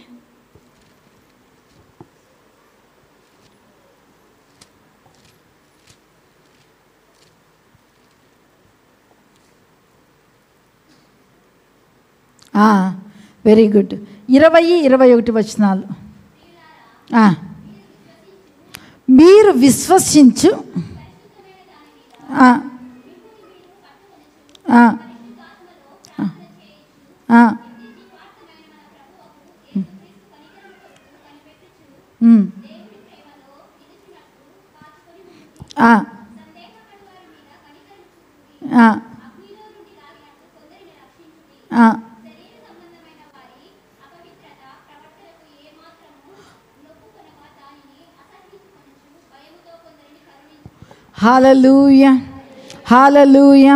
Speaker 1: Very good. 20-21 వచనాలు. మీరు విశ్వసించు హల్లెలూయా, హల్లెలూయా.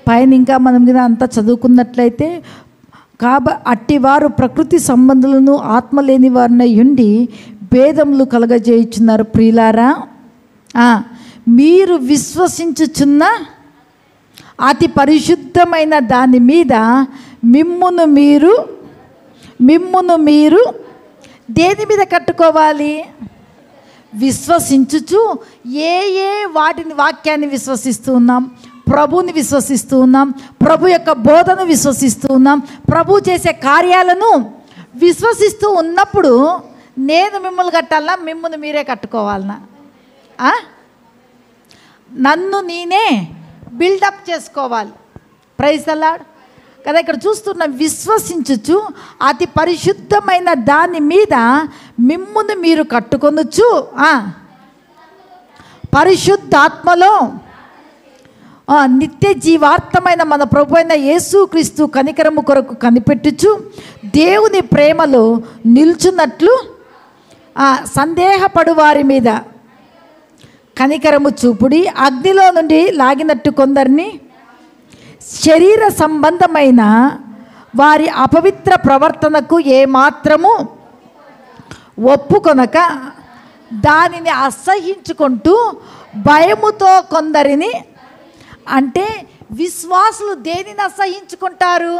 Speaker 1: పైన ఇంకా మనం కదా అంతా చదువుకున్నట్లయితే, అట్టివారు ప్రకృతి సంబంధులను ఆత్మ లేని వారిని ఉండి భేదములు కలగజేయుచున్నారు. ప్రియులారా, మీరు విశ్వసించుచున్న అతి పరిశుద్ధమైన దాని మీద మిమ్మును మీరు దేని మీద కట్టుకోవాలి? విశ్వసించుచు వాక్యాన్ని విశ్వసిస్తూ ఉన్నాం, ప్రభుని విశ్వసిస్తూ ఉన్నాం, ప్రభు యొక్క బోధను విశ్వసిస్తూ ఉన్నాం, ప్రభు చేసే కార్యాలను విశ్వసిస్తూ ఉన్నప్పుడు నేను మిమ్మల్ని కట్టాలన్నా, మిమ్మల్ని మీరే కట్టుకోవాలన్నా? నన్ను నేనే బిల్డప్ చేసుకోవాలి. ప్రైజ్ ది లార్డ్ కదా. ఇక్కడ చూస్తున్న విశ్వసించుచు అతి పరిశుద్ధమైన దాని మీద మిమ్మును మీరు కట్టుకొనొచ్చు, పరిశుద్ధాత్మలో నిత్య జీవార్థమైన మన ప్రభు అయిన యేసుక్రీస్తు కనికరము కొరకు కనిపెట్టుచు దేవుని ప్రేమలో నిల్చున్నట్లు సందేహపడు వారి మీద కనికరము చూపుడి. అగ్నిలో నుండి లాగినట్టు కొందరిని శరీర సంబంధమైన వారి అపవిత్ర ప్రవర్తనకు ఏమాత్రము ఒప్పుకొనక దానిని అసహ్యించుకుంటూ భయముతో కొందరిని. అంటే విశ్వాసులు దేనిని అసహ్యించుకుంటారు?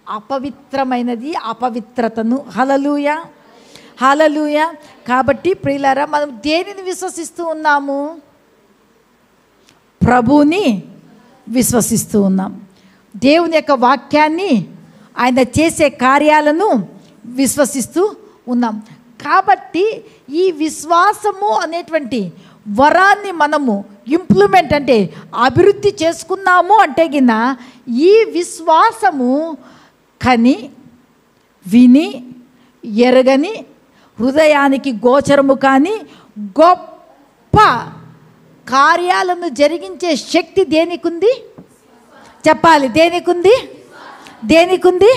Speaker 1: అపవిత్రమైనది, అపవిత్రతను. హల్లెలూయా, హల్లెలూయా. కాబట్టి ప్రియులారా, మనం దేనిని విశ్వసిస్తూ ఉన్నాము? ప్రభువుని విశ్వసిస్తూ ఉన్నాం. దేవుని యొక్క వాక్యాన్ని, ఆయన చేసే కార్యాలను విశ్వసిస్తూ ఉన్నాం. కాబట్టి ఈ విశ్వాసము అనేటువంటి వరాన్ని మనము ఇంప్లిమెంట్ అంటే అభివృద్ధి చేసుకున్నాము అంటే గిన ఈ విశ్వాసము కని విని ఎరగని హృదయానికి గోచరము కానీ గొప్ప కార్యాలను జరిగించే శక్తి దేనికుంది? చెప్పాలి, దేనికుంది? దేనికుంది?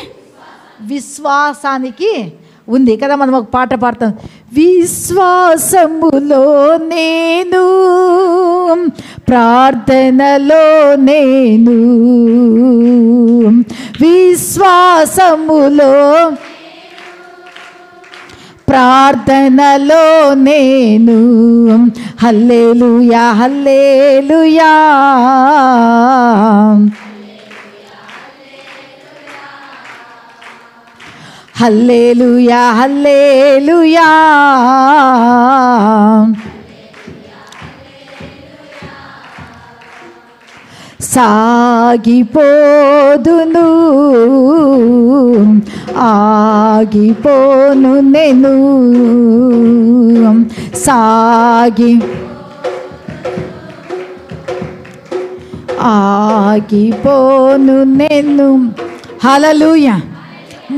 Speaker 1: విశ్వాసానికి ఉంది కదా. మనం ఒక పాట పాడతాం, విశ్వాసములో నేను, ప్రార్థనలో నేను, విశ్వాసములో ప్రార్థనలో నేను, హల్లెలూయా హల్లెలూయా, హల్లెలూయా హల్లెలూయా, సాగిపోదును ఆగిపోను నేను, ఆగిపోను నేను. హల్లెలూయా.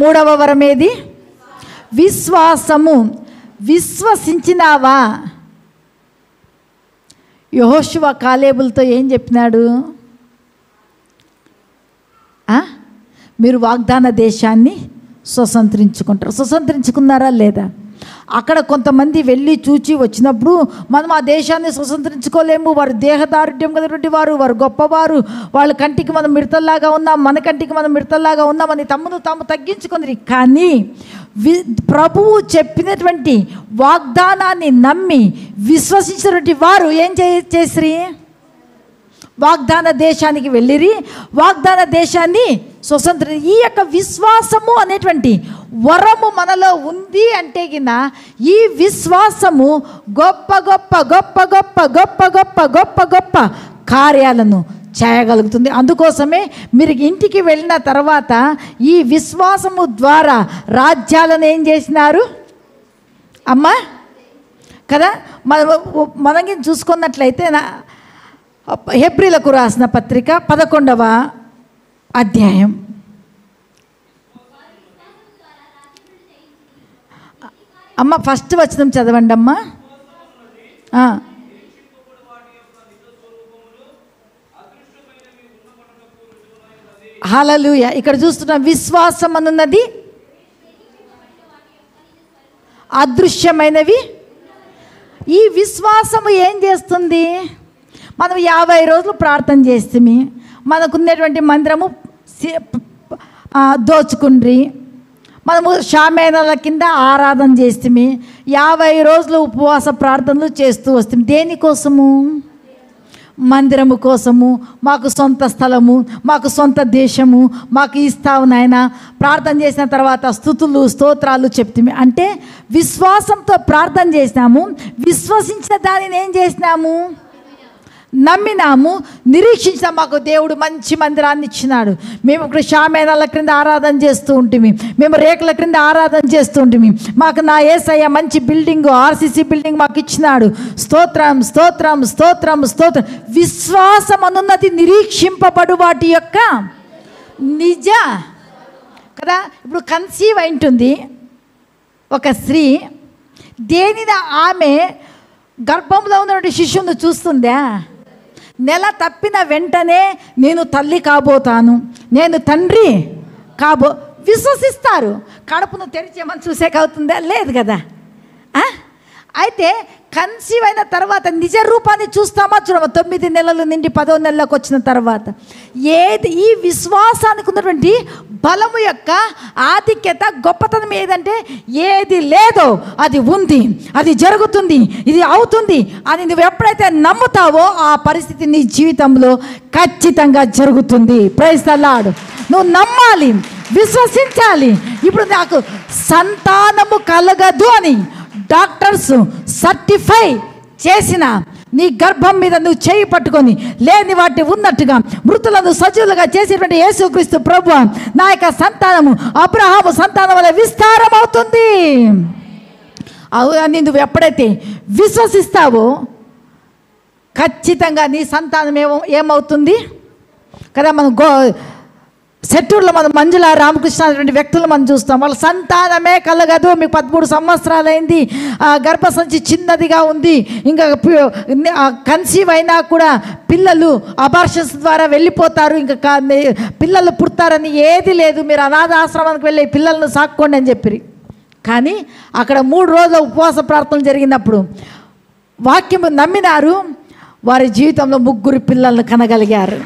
Speaker 1: మూడవ వరం ఏది? విశ్వాసము. విశ్వసించినావా? యెహోషువ కాలేబులతో ఏం చెప్పినాడు? మీరు వాగ్దాన దేశాన్ని స్వతంత్రించుకుంటారు. స్వతంత్రించుకున్నారా లేదా? అక్కడ కొంతమంది వెళ్ళి చూచి వచ్చినప్పుడు మనం ఆ దేశాన్ని స్వతంత్రించుకోలేము, వారు దేహదారుఢ్యం కలిగినటువంటి వారు, వారు గొప్పవారు, వాళ్ళ కంటికి మనం మిడతల్లాగా ఉన్నాం, మన కంటికి మనం మిడతల్లాగా ఉన్నామని తమను తాము తగ్గించుకుంది. కానీ ప్రభువు చెప్పినటువంటి వాగ్దానాన్ని నమ్మి విశ్వసించినటువంటి వారు ఏం చేసిరి? వాగ్దాన దేశానికి వెళ్ళిరి, వాగ్దాన దేశాన్ని స్వతంత్ర. ఈ యొక్క విశ్వాసము అనేటువంటి వరము మనలో ఉంది అంటే గిన ఈ విశ్వాసము గొప్ప గొప్ప గొప్ప గొప్ప గొప్ప గొప్ప గొప్ప గొప్ప కార్యాలను చేయగలుగుతుంది. అందుకోసమే మీరు ఇంటికి వెళ్ళిన తర్వాత ఈ విశ్వాసము ద్వారా రాజ్యాలను ఏం చేసినారు అమ్మా కదా. మనం చూసుకున్నట్లయితే హెబ్రీలకు రాసిన పత్రిక 11వ అధ్యాయం అమ్మ ఫస్ట్ వచనం చదవండి అమ్మా. హల్లెలూయా. ఇక్కడ చూస్తున్న విశ్వాసం అనున్నది అదృశ్యమైనవి. ఈ విశ్వాసము ఏం చేస్తుంది? మనం 50 రోజులు ప్రార్థన చేస్తే మనకున్నటువంటి మందిరము దోచుకుండ్రి, మనము షామేనాల కింద ఆరాధన చేస్తే 50 రోజులు ఉపవాస ప్రార్థనలు చేస్తూ వస్తాం. దేనికోసము? మందిరము కోసము. మాకు సొంత స్థలము, మాకు సొంత దేశము మాకు ఇస్తావు నాయన. ప్రార్థన చేసిన తర్వాత స్తుతులు స్తోత్రాలు చెప్తాము. అంటే విశ్వాసంతో ప్రార్థన చేసినాము, విశ్వసించిన దానిని ఏం చేసినాము? నమ్మినాము, నిరీక్షించాము. మాకు దేవుడు మంచి మందిరాన్ని ఇచ్చినాడు. మేము ఇక్కడ షామేనాల క్రింద ఆరాధన చేస్తూ ఉంటుంది, మేము రేకుల క్రింద ఆరాధన చేస్తూ ఉంటుంది. మాకు నా యేసయ్య మంచి బిల్డింగ్, ఆర్సీసీ బిల్డింగ్ మాకు ఇచ్చినాడు. స్తోత్రం స్తోత్రం స్తోత్రం స్తోత్రం. విశ్వాసం అనున్నది నిరీక్షింపబడు వాటి యొక్క నిజ కదా. ఇప్పుడు కన్సీవ్ అయింటుంది ఒక స్త్రీ, దేనిని ఆమె గర్భంలో ఉన్నటువంటి శిశువును చూస్తుందా? నెల తప్పిన వెంటనే నేను తల్లి కాబోతాను, నేను తండ్రి విశ్వసిస్తారు. కడుపును తెరిచేమని చూసేకవుతుందా? లేదు కదా. అయితే కన్సీవ్ అయిన తర్వాత నిజ రూపాన్ని చూస్తామా? చూడమా? 9 నెలలు నిండి 10వ నెలలోకి వచ్చిన తర్వాత ఏది ఈ విశ్వాసానికి ఉన్నటువంటి బలము యొక్క ఆధిక్యత, గొప్పతనం ఏదంటే ఏది లేదో అది ఉంది, అది జరుగుతుంది, ఇది అవుతుంది అని నువ్వు ఎప్పుడైతే నమ్ముతావో ఆ పరిస్థితి నీ జీవితంలో ఖచ్చితంగా జరుగుతుంది. Praise the Lord. నువ్వు నమ్మాలి, విశ్వసించాలి. ఇప్పుడు నాకు సంతానము కలగదు అని డాక్టర్స్ సర్టిఫై చేసిన నీ గర్భం మీద నువ్వు చేయి పట్టుకొని లేని వాటిని ఉన్నట్టుగా మృతులను సజీవులుగా చేసేటువంటి యేసుక్రీస్తు ప్రభువా, నా యొక్క సంతానము అబ్రహాము సంతానం వల్ల విస్తారం అవుతుంది. అని నువ్వు ఎప్పుడైతే విశ్వసిస్తావో ఖచ్చితంగా నీ సంతానం ఏమవుతుంది కదా. మనం సెట్టూరులో మనం మంజుల రామకృష్ణ అనేటువంటి వ్యక్తులు మనం చూస్తాం. వాళ్ళ సంతానమే కలగదు. మీకు 13 సంవత్సరాలైంది, గర్భసంచి చిన్నదిగా ఉంది, ఇంకా కన్సీవ్ అయినా కూడా పిల్లలు అబార్షన్స్ ద్వారా వెళ్ళిపోతారు, ఇంకా పిల్లలు పుడతారని ఏది లేదు, మీరు అనాథాశ్రమానికి వెళ్ళి పిల్లలను సాక్కోండి అని చెప్పి. కానీ అక్కడ 3 రోజుల ఉపవాస ప్రార్థనలు జరిగినప్పుడు వాక్యం నమ్మినారు. వారి జీవితంలో 3 పిల్లలను కనగలిగారు.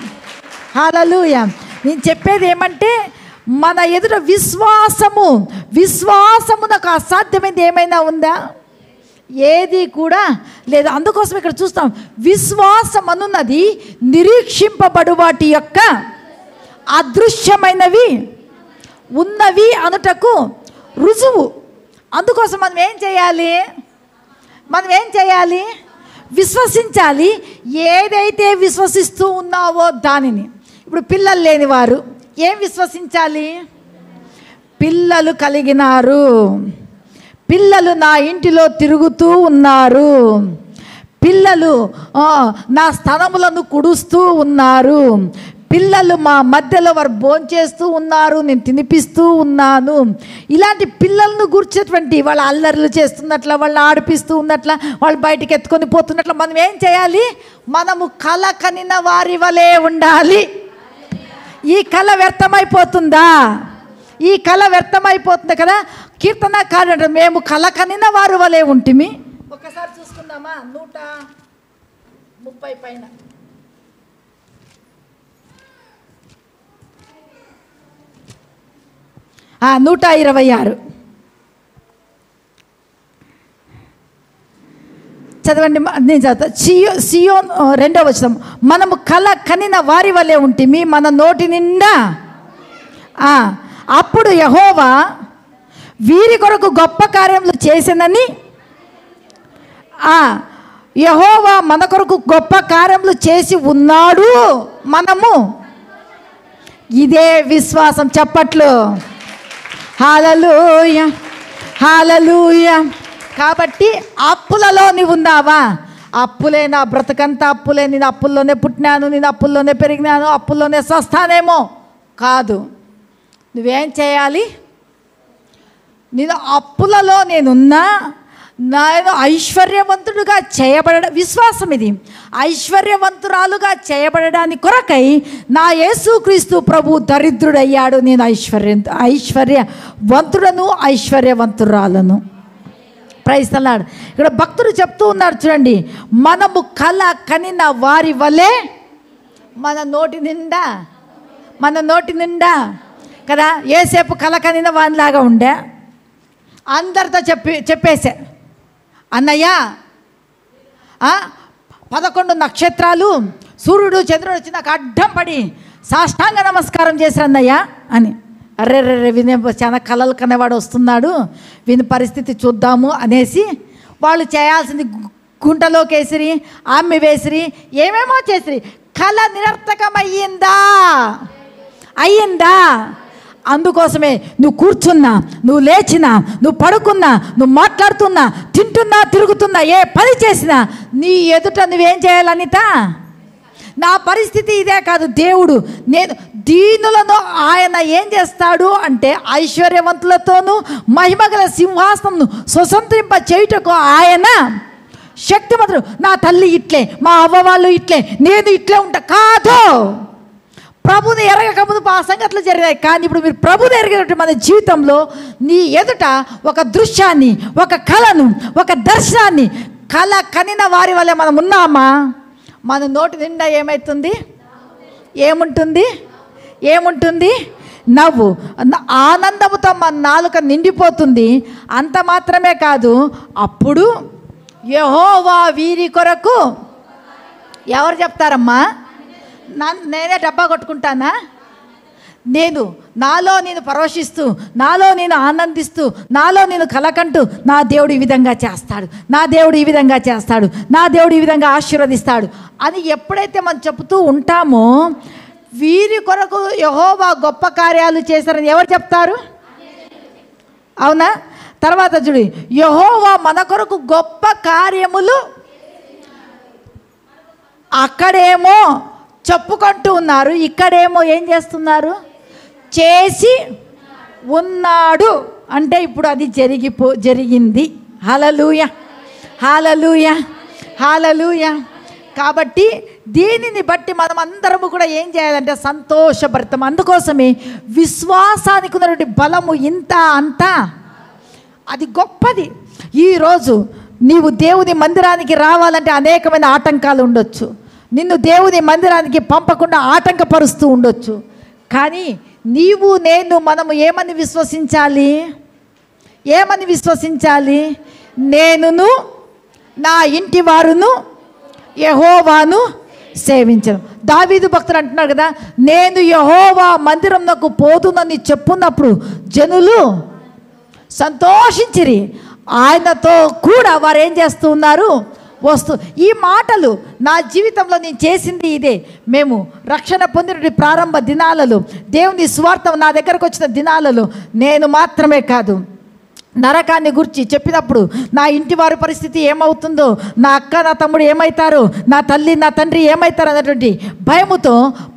Speaker 1: హల్లెలూయా. నేను చెప్పేది ఏమంటే మన ఎదుట విశ్వాసమునకు అసాధ్యమైనది ఏమైనా ఉందా? ఏది కూడా లేదు. అందుకోసం ఇక్కడ చూస్తాం, విశ్వాసం అనున్నది నిరీక్షింపబడు వాటి యొక్క అదృశ్యమైనవి ఉన్నవి అనుటకు రుజువు. అందుకోసం మనం ఏం చేయాలి? విశ్వసించాలి. ఏదైతే విశ్వసిస్తూ ఉన్నావో దానిని. ఇప్పుడు పిల్లలు లేని వారు ఏం విశ్వసించాలి? పిల్లలు కలిగినారు, పిల్లలు నా ఇంటిలో తిరుగుతూ ఉన్నారు, పిల్లలు నా స్థలములను కుడుస్తూ ఉన్నారు, పిల్లలు మా మధ్యలో వారు భోంచేస్తూ ఉన్నారు, నేను తినిపిస్తూ ఉన్నాను. ఇలాంటి పిల్లలను గుర్చేటువంటి వాళ్ళ అల్లర్లు చేస్తున్నట్ల, వాళ్ళు ఆడిపిస్తూ ఉన్నట్ల, వాళ్ళు బయటికి ఎత్తుకొని పోతున్నట్ల మనం ఏం చేయాలి? మనము కల కనిన వారి వలె ఉండాలి. ఈ కళ వ్యర్థమైపోతుందా? ఈ కళ వ్యర్థమైపోతుంది కదా. కీర్తనకారుడు మేము కల కనిన వారి వలె ఉంటిమి. ఒకసారి చూసుకుందామా? 130 పైన 126 చదవండి. నేను చదువుతా. సియోన్ 2వ వచనం, మనము కల కనిన వారి వలె ఉంటిమి, మన నోటి నిండా. అప్పుడు యెహోవా వీరి కొరకు గొప్ప కార్యములు చేసినని, యెహోవా మన కొరకు గొప్ప కార్యములు చేసి ఉన్నాడు. మనము ఇదే విశ్వాసం. చప్పట్లు. హల్లెలూయా, హల్లెలూయా. కాబట్టి అప్పులలో నీవు ఉన్నావా? అప్పులే నా బ్రతకంతా అప్పులే, నేను అప్పుల్లోనే పుట్టినాను, నేను అప్పుల్లోనే పెరిగినాను, అప్పుల్లోనే సస్తానేమో కాదు. నువ్వేం చేయాలి? నేను అప్పులలో నేనున్నా, నేను ఐశ్వర్యవంతుడుగా చేయబడ విశ్వాసం ఇది. ఐశ్వర్యవంతురాలుగా చేయబడడానికి కొరకై నా యేసుక్రీస్తు ప్రభు దరిద్రుడయ్యాడు. నేను ఐశ్వర్యవంతుడను, ఐశ్వర్యవంతురాలను. Praise the Lord. ఇక్కడ భక్తుడు చెప్తూ ఉన్నాడు చూడండి, మనము కల కనిన వారి వలె మన నోటి నిండా కదా. ఏసేపు కల కనిన వానిలాగా ఉండే, అందరితో చెప్పేసే, అన్నయ్య 11 నక్షత్రాలు సూర్యుడు చంద్రుడు వచ్చి నాకు అడ్డం పడి సాష్టాంగ నమస్కారం చేశారు అన్నయ్య అని. అర్రెర్రెర్రె వినే చాలా కలలు కనేవాడు వస్తున్నాడు, విని పరిస్థితి చూద్దాము అనేసి వాళ్ళు చేయాల్సింది గుంటలోకి వేసిరి, ఆమె వేసిరి, ఏమేమో చేసిరి. కళ నిరర్థకమయ్యిందా? అందుకోసమే నువ్వు కూర్చున్నా, నువ్వు లేచినా, నువ్వు పడుకున్నా, నువ్వు మాట్లాడుతున్నా, తింటున్నా, తిరుగుతున్నా, ఏ పని చేసినా నీ ఎదుట నువ్వేం చేయాలి? అనిత, నా పరిస్థితి ఇదే కాదు. దేవుడు నేను దీనులను ఆయన ఏం చేస్తాడు అంటే ఐశ్వర్యవంతులతోనూ మహిమగల సింహాసనం స్వతంత్రింప చేయుటకు ఆయన శక్తిమంతుడు. నా తల్లి ఇట్లే, మా అవ్వ వాళ్ళు ఇట్లే, నేను ఇట్లే ఉంటా కాదు. ప్రభుని ఎరగక ముందు ఆ సంగతులు జరిగాయి. కానీ ఇప్పుడు మీరు ప్రభుని ఎరిగినట్టు మన జీవితంలో నీ ఎదుట ఒక దృశ్యాన్ని, ఒక కళను, ఒక దర్శనాన్ని కళ కనిన వారి వల్ల మనం ఉన్నామా? మన నోటి నిండా ఏముంటుంది? నవ్వు, ఆనందముతో మన నాలుక నిండిపోతుంది. అంత మాత్రమే కాదు, అప్పుడు యెహోవా వీరి కొరకు ఎవరు చెప్తారమ్మా? నేనే డబ్బా కొట్టుకుంటానా? నాలో నేను పరవశిస్తూ, నాలో నేను ఆనందిస్తూ, నాలో నేను కలకంటూ, నా దేవుడు ఈ విధంగా చేస్తాడు, నా దేవుడు ఈ విధంగా చేస్తాడు, నా దేవుడు ఈ విధంగా ఆశీర్వదిస్తాడు అని ఎప్పుడైతే మనం చెప్తూ ఉంటామో, వీరి కొరకు యెహోవా గొప్ప కార్యాలు చేశారని ఎవరు చెప్తారు? అవునా? తర్వాత చూడు, యెహోవా మన కొరకు గొప్ప కార్యములు, అక్కడేమో చెప్పుకుంటూ ఉన్నారు, ఇక్కడేమో ఏం చేస్తున్నారు, చేసి ఉన్నాడు. అంటే ఇప్పుడు అది జరిగింది. హల్లెలూయా, హల్లెలూయా, హల్లెలూయా. కాబట్టి దీనిని బట్టి మనం అందరము కూడా ఏం చేయాలంటే సంతోషభరితం. అందుకోసమే విశ్వాసానికి ఉన్నటువంటి బలము ఇంత అంత అది గొప్పది. ఈరోజు నీవు దేవుని మందిరానికి రావాలంటే అనేకమైన ఆటంకాలు ఉండొచ్చు, నిన్ను దేవుని మందిరానికి పంపకుండా ఆటంకపరుస్తూ ఉండొచ్చు. కానీ నీవు నేను మనము ఏమని విశ్వసించాలి, ఏమని విశ్వసించాలి? నేనును నా ఇంటి వారును యెహోవాను సేవించను. దావీదు భక్తుడు అంటున్నాడు కదా, నేను యెహోవా మందిరంకు పోదునని చెప్పున్నప్పుడు జనులు సంతోషించిరి, ఆయనతో కూడా వారు ఏం చేస్తూ ఉన్నారు, ఈ మాటలు నా జీవితంలో నేను చేసింది ఇదే. మేము రక్షణ పొందిన ప్రారంభ దినాలలో, దేవుని సువార్త నా దగ్గరకు వచ్చిన దినాలలో నేను మాత్రమే కాదు, నరకాన్ని గురించి చెప్పినప్పుడు నా ఇంటి వారి పరిస్థితి ఏమవుతుందో, నా అక్క నా తమ్ముడు ఏమవుతారు, నా తల్లి నా తండ్రి ఏమవుతారు అన్నటువంటి భయముతో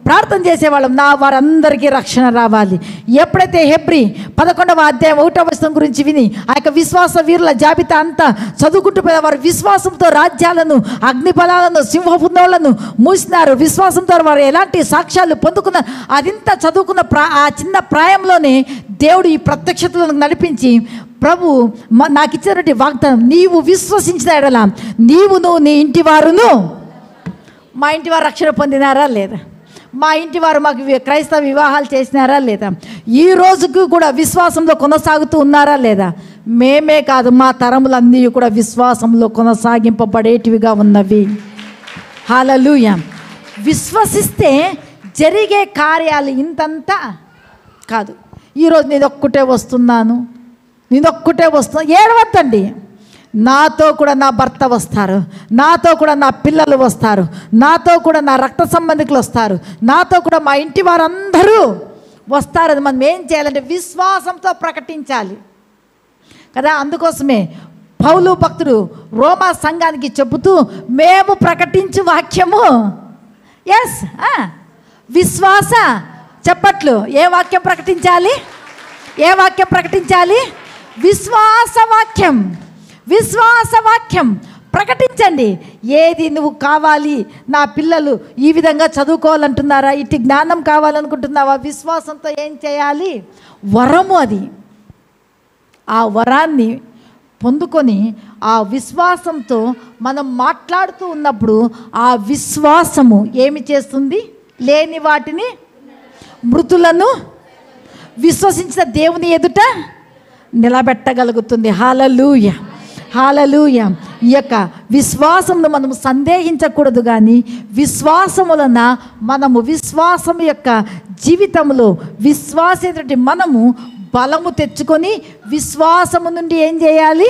Speaker 1: ప్రార్థన చేసేవాళ్ళం. నా వారందరికీ రక్షణ రావాలి. ఎప్పుడైతే హెబ్రీ 11వ అధ్యాయం 1వ వచనం గురించి విని ఆ యొక్క విశ్వాస వీరుల జాబితా అంతా చదువుకుంటూ పోయిన వారు విశ్వాసంతో రాజ్యాలను, అగ్నిఫలాలను, సింహపునోళ్లను మూసినారు. విశ్వాసంతో వారు ఎలాంటి సాక్ష్యాలు పొందుకున్నారు. అదింతా చదువుకున్న ఆ చిన్న ప్రాయంలోనే దేవుడు ఈ ప్రత్యక్షతలను నడిపించి, ప్రభు నాకు ఇచ్చినటువంటి వాగ్దానం, నీవు విశ్వసించిన ఎడల నీవును నీ ఇంటి వారును, మా ఇంటి వారు రక్షణ పొందినారా లేదా, మా ఇంటి వారు మాకు క్రైస్తవ వివాహాలు చేసినారా లేదా, ఈ రోజుకు కూడా విశ్వాసంలో కొనసాగుతూ ఉన్నారా లేదా, మేమే కాదు మా తరములన్నీ కూడా విశ్వాసంలో కొనసాగింపబడేటివిగా ఉన్నవి. హల్లెలూయా. విశ్వసిస్తే జరిగే కార్యాలు ఇంతంతా కాదు. ఈరోజు నేనొక్కటే వస్తున్నాను, ఏడవద్దండి. నాతో కూడా నా భర్త వస్తారు, నాతో కూడా నా పిల్లలు వస్తారు, నాతో కూడా నా రక్త సంబంధికులు వస్తారు, నాతో కూడా మా ఇంటి వారందరూ వస్తారు. అది మనం ఏం చేయాలంటే విశ్వాసంతో ప్రకటించాలి కదా. అందుకోసమే పౌలు భక్తుడు రోమా సంఘానికి చెబుతూ, మేము ప్రకటించు వాక్యము విశ్వాస చెప్పట్లు. ఏ వాక్యం ప్రకటించాలి, ఏ వాక్యం ప్రకటించాలి? విశ్వాసవాక్యం. విశ్వాసవాక్యం ప్రకటించండి. ఏది నువ్వు కావాలి, నా పిల్లలు ఈ విధంగా చదువుకోవాలంటున్నారా, ఇటు జ్ఞానం కావాలనుకుంటున్నావా, విశ్వాసంతో ఏం చేయాలి? వరము అది. ఆ వరాన్ని పొందుకొని ఆ విశ్వాసంతో మనం మాట్లాడుతూ ఉన్నప్పుడు ఆ విశ్వాసము ఏమి చేస్తుంది? లేని వాటిని, మృతులను విశ్వసించిన దేవుని ఎదుట నిలబెట్టగలుగుతుంది. హల్లెలూయా, హల్లెలూయా. ఈ యొక్క విశ్వాసంలో మనము సందేహించకూడదు, కానీ విశ్వాసములన మనము విశ్వాసం యొక్క జీవితంలో విశ్వాసేటువంటి మనము బలము తెచ్చుకొని విశ్వాసము నుండి ఏం చేయాలి?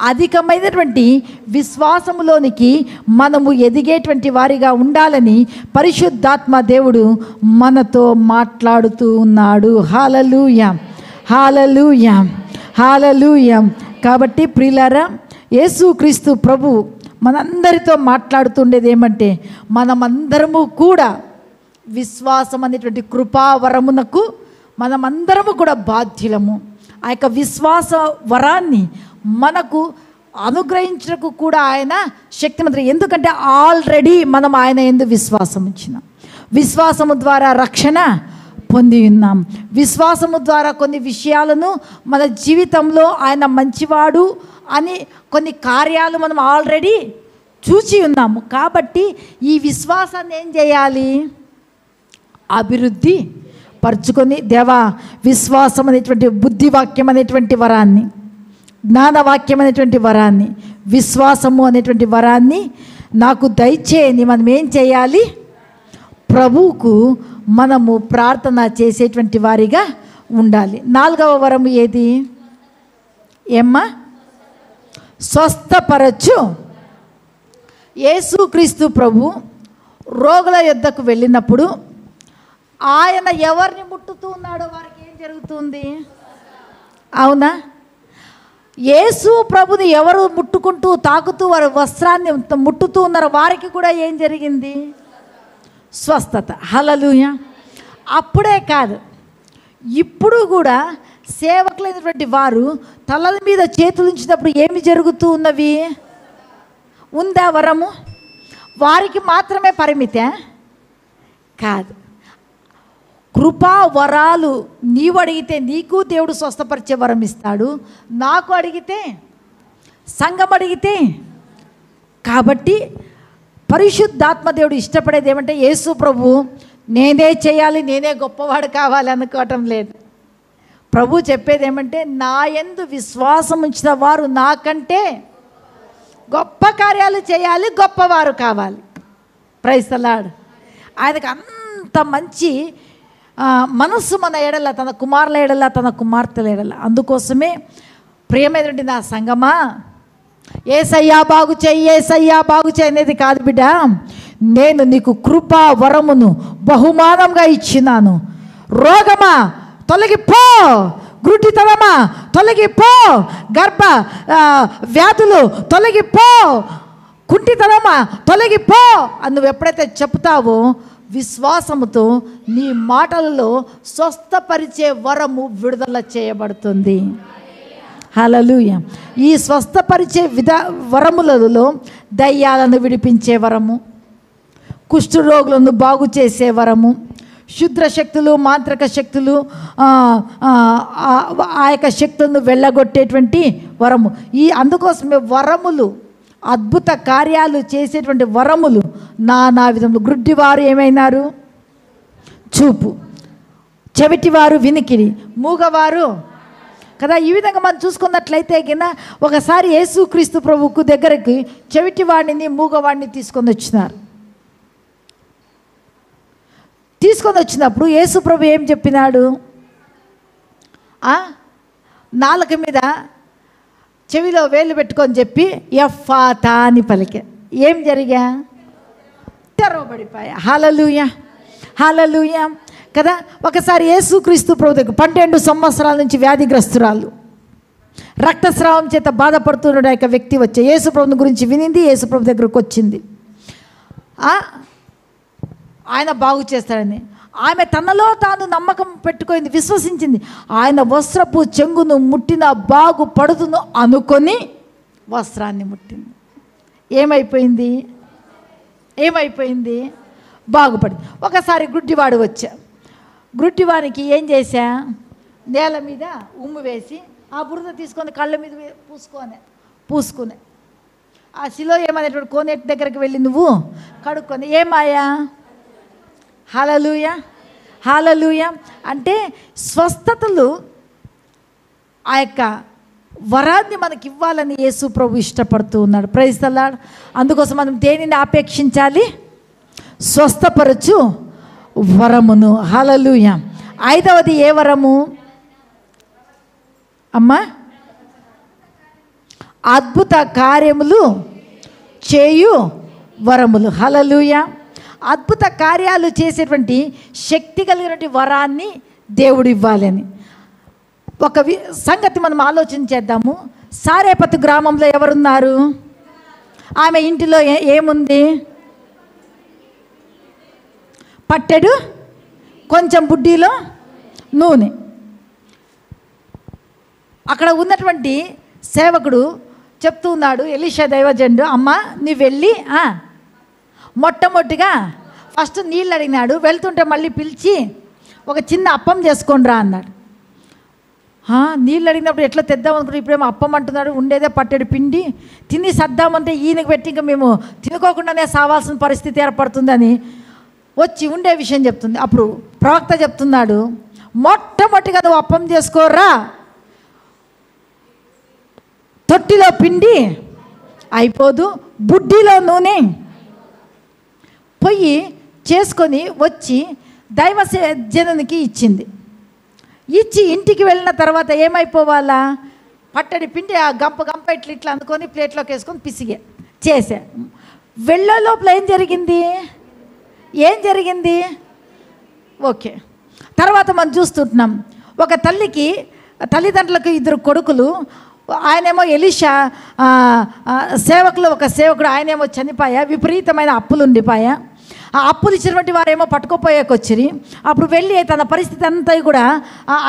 Speaker 1: అధికమైనటువంటి విశ్వాసములోనికి మనము ఎదిగేటువంటి వారిగా ఉండాలని పరిశుద్ధాత్మ దేవుడు మనతో మాట్లాడుతూ ఉన్నాడు. హల్లెలూయా, హల్లెలూయా, హల్లెలూయా. కాబట్టి ప్రియులారా, యేసుక్రీస్తు ప్రభు మనందరితో మాట్లాడుతుండేది ఏమంటే, మనమందరము కూడా విశ్వాసం అనేటువంటి కృపావరమునకు మనమందరము కూడా బాధ్యులము. ఆ యొక్క విశ్వాస వరాన్ని మనకు అనుగ్రహించకు కూడా ఆయన శక్తిమంతుడు. ఎందుకంటే ఆల్రెడీ మనం ఆయన యందు విశ్వాసం ఇచ్చినాం, విశ్వాసము ద్వారా రక్షణ పొంది ఉన్నాం, విశ్వాసము ద్వారా కొన్ని విషయాలను మన జీవితంలో ఆయన మంచివాడు అని కొన్ని కార్యాలు మనం ఆల్రెడీ చూసి ఉన్నాము. కాబట్టి ఈ విశ్వాసాన్ని ఏం చేయాలి? అభివృద్ధి పరుచుకొని, దేవా విశ్వాసం అనేటువంటి బుద్ధివాక్యం అనేటువంటి వరాన్ని, జ్ఞానవాక్యం అనేటువంటి వరాన్ని, విశ్వాసము అనేటువంటి వరాన్ని నాకు దయచేయని మనం ఏం చేయాలి? ప్రభువుకు మనము ప్రార్థన చేసేటువంటి వారిగా ఉండాలి. 4వ వరము ఏది? ఏమ్మా? స్వస్థపరచు. యేసుక్రీస్తు ప్రభు రోగుల యొద్దకు వెళ్ళినప్పుడు ఆయన ఎవరిని ముట్టుతూ ఉన్నాడో వారికి ఏం జరుగుతుంది? అవునా? యేసు ప్రభుని ఎవరు ముట్టుకుంటూ తాకుతూ వారి వస్త్రాన్ని ముట్టుతూ ఉన్నారో వారికి కూడా ఏం జరిగింది? స్వస్థత. హల్లెలూయా. అప్పుడే కాదు, ఇప్పుడు కూడా సేవకులైనటువంటి వారు తలల మీద చేతులు ఉంచినప్పుడు ఏమి జరుగుతూ ఉన్నవి? ఉందా వరము? వారికి మాత్రమే పరిమితే కాదు. కృపా వరాలు నీవు అడిగితే నీకు దేవుడు స్వస్థపరిచే వరం ఇస్తాడు, నాకు అడిగితే, సంఘం అడిగితే. కాబట్టి పరిశుద్ధాత్మ దేవుడు ఇష్టపడేది ఏమంటే, యేసు ప్రభు నేనే చేయాలి, నేనే గొప్పవాడు కావాలి అనుకోవటం లేదు. ప్రభు చెప్పేది ఏమంటే, నా యందు విశ్వాసం ఉంచిన వారు నాకంటే గొప్ప కార్యాలు చేయాలి, గొప్పవారు కావాలి. Praise the Lord. ఆయనకు అంత మంచి మనస్సు మన ఎడల, తన కుమారుల ఎడల, తన కుమార్తెల ఎడల. అందుకోసమే ప్రియమైనటువంటి నా సంగమా, యేసయ్యా బాగు చేయి, యేసయ్యా బాగు చేయి అనేది కాదు బిడ్డ. నేను నీకు కృపా వరమును బహుమానంగా ఇచ్చినాను. రోగమా తొలగిపో, గుడ్డితనమా తొలగిపో, గర్భ వ్యాధులు తొలగిపో, కుంటితనమా తొలగిపో అని నువ్వు ఎప్పుడైతే చెప్తావో, విశ్వాసముతో నీ మాటలలో స్వస్థపరిచే వరము విడుదల చేయబడుతుంది. హల్లెలూయా. ఈ స్వస్థపరిచే వరములలో దయ్యాలను విడిపించే వరము, కుష్ఠరోగులను బాగు చేసే వరము, క్షుద్ర శక్తులు, మాంత్రిక శక్తులు, ఆ యొక్క శక్తులను వెళ్ళగొట్టేటువంటి వరము. అందుకోసమే వరములు, అద్భుత కార్యాలు చేసేటువంటి వరములు నానా విధములు. గ్రుడ్డివారు ఏమైనారు? చూపు. చెవిటివారు వినికిడి. మూగవారు కదా. ఈ విధంగా మనం చూసుకున్నట్లయితే కింద ఒకసారి యేసుక్రీస్తు ప్రభువుకు దగ్గరికి చెవిటివాడిని, మూగవాడిని తీసుకొని వచ్చినప్పుడు యేసు ప్రభు ఏం చెప్పినాడు? నాలుక మీద చెవిలో వేలు పెట్టుకొని చెప్పి ఎఫ్ఫాతా అని పలికే. ఏం జరిగా? తెరవబడిపోయా. హల్లెలూయా, హల్లెలూయా కదా. ఒకసారి యేసుక్రీస్తు ప్రభు దగ్గర 12 సంవత్సరాల నుంచి వ్యాధిగ్రస్తురాలు, రక్తస్రావం చేత బాధపడుతున్న యొక్క వ్యక్తి వచ్చే యేసు ప్రభుని గురించి వినింది, యేసు ప్రభు దగ్గరకు వచ్చింది. ఆయన బాగు చేస్తాడని ఆమె తనలో తాను నమ్మకం పెట్టుకుంది, విశ్వసించింది. ఆయన వస్త్రపు చెంగును ముట్టిన బాగుపడుతును అనుకొని వస్త్రాన్ని ముట్టింది. ఏమైపోయింది? బాగుపడింది. ఒకసారి గుడ్డివాడు వచ్చా. గుడ్డివానికి ఏం చేశా? నేల మీద ఉమ్ము వేసి ఆ బురద తీసుకొని కళ్ళ మీద పూసుకునే ఆ శిలో ఏమనేటువంటి కోనేటి దగ్గరికి వెళ్ళి నువ్వు కడుక్కొని ఏమాయా? హల్లెలూయా, హల్లెలూయా. అంటే స్వస్థతలు ఆ యొక్క వరాన్ని మనకి ఇవ్వాలని యేసు ప్రభు ఇష్టపడుతూ ఉన్నాడు. Praise the Lord. అందుకోసం మనం దేనిని ఆపేక్షించాలి? స్వస్థపరచు వరమును. హల్లెలూయా. 5వది ఏ వరము అమ్మా? అద్భుత కార్యములు చేయు వరములు. హల్లెలూయా. అద్భుత కార్యాలు చేసేటువంటి శక్తి కలిగినటువంటి వరాన్ని దేవుడు ఇవ్వాలని ఒక సంగతి మనం ఆలోచన చేద్దాము. సారేపతు గ్రామంలో ఎవరున్నారు? ఆమె ఇంటిలో ఏముంది? పట్టెడు కొంచెం బుడ్డీలో నూనె. అక్కడ ఉన్నటువంటి సేవకుడు చెప్తూ ఉన్నాడు, ఎలీషా దైవజనుడు, అమ్మ నీ వెళ్ళి మొట్టమొదటిగా ఫస్ట్ నీళ్ళు అడిగినాడు. వెళ్తుంటే మళ్ళీ పిలిచి ఒక చిన్న అప్పం చేసుకొని రా అన్నాడు. నీళ్ళు అడిగినప్పుడు ఎట్లా తెద్దాం అనుకుంటే ఇప్పుడేమో అప్పం అంటున్నాడు. ఉండేదే పట్టెడు పిండి, తిని సర్దామంటే ఈయనకు పెట్టి ఇంకా మేము తినుకోకుండానే సావాల్సిన పరిస్థితి ఏర్పడుతుందని వచ్చి ఉండే విషయం చెప్తుంది. అప్పుడు ప్రవక్త చెప్తున్నాడు, మొట్టమొదటిగా నువ్వు అప్పం చేసుకోరా, తొట్టిలో పిండి అయిపోదు, బుడ్డిలో నూనె పొయ్యి చేసుకొని వచ్చి దైవ జనునికి ఇచ్చింది. ఇచ్చి ఇంటికి వెళ్ళిన తర్వాత ఏమైపోవాలా? పట్టడి పిండి ఆ గంప ఇట్లా అనుకొని ప్లేట్లోకి వేసుకొని పిసిగే చేసా. వెళ్ళే లోపల ఏం జరిగింది? ఓకే. తర్వాత మనం చూస్తుంటున్నాం, ఒక తల్లిదండ్రులకు 2 కొడుకులు, ఆయనేమో ఎలీషా సేవకులు ఒక సేవకుడు ఆయనేమో చనిపోయా, విపరీతమైన అప్పులు ఉండిపోయా. ఆ అప్పులు ఇచ్చినటువంటి వారేమో పట్టుకోపోయాకొచ్చిరి. అప్పుడు వెళ్ళి తన పరిస్థితి అంతా కూడా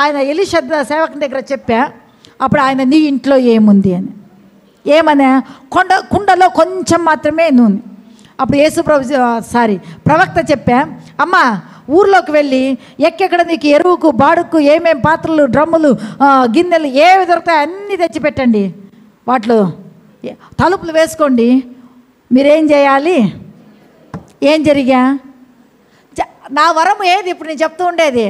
Speaker 1: ఆయన ఎలీషా సేవకుని దగ్గర చెప్పా. అప్పుడు ఆయన నీ ఇంట్లో ఏముంది అని, ఏమన్నా కుండలో కొంచెం మాత్రమే నూనె. అప్పుడు ప్రవక్త చెప్పా, అమ్మ ఊర్లోకి వెళ్ళి ఎక్కెక్కడ నీకు ఎరువుకు బాడుకు ఏమేం పాత్రలు డ్రమ్ములు గిన్నెలు ఏవి దొరుకుతాయి అన్నీ తెచ్చిపెట్టండి, వాటిలో తలుపులు వేసుకోండి. మీరేం చేయాలి? ఏం జరిగా? నా వరం ఏది ఇప్పుడు నేను చెప్తూ ఉండేది?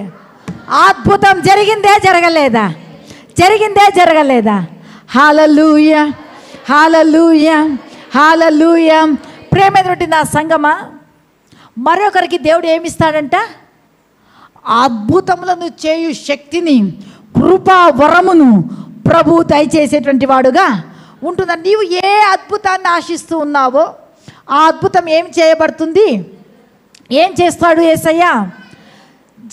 Speaker 1: అద్భుతం జరిగిందే జరగలేదా? జరిగిందే జరగలేదా? హల్లెలూయా, హల్లెలూయా, హల్లెలూయా. ప్రేమైనటువంటి నా సంగమా, మరొకరికి దేవుడు ఏమిస్తాడంట? అద్భుతములను చేయు శక్తిని, కృపా వరమును ప్రభు దయచేసేటువంటి వాడుగా ఉంటుందని. నీవు ఏ అద్భుతాన్ని ఆశిస్తూ ఉన్నావో ఆ అద్భుతం ఏం చేయబడుతుంది? ఏం చేస్తాడు యేసయ్య?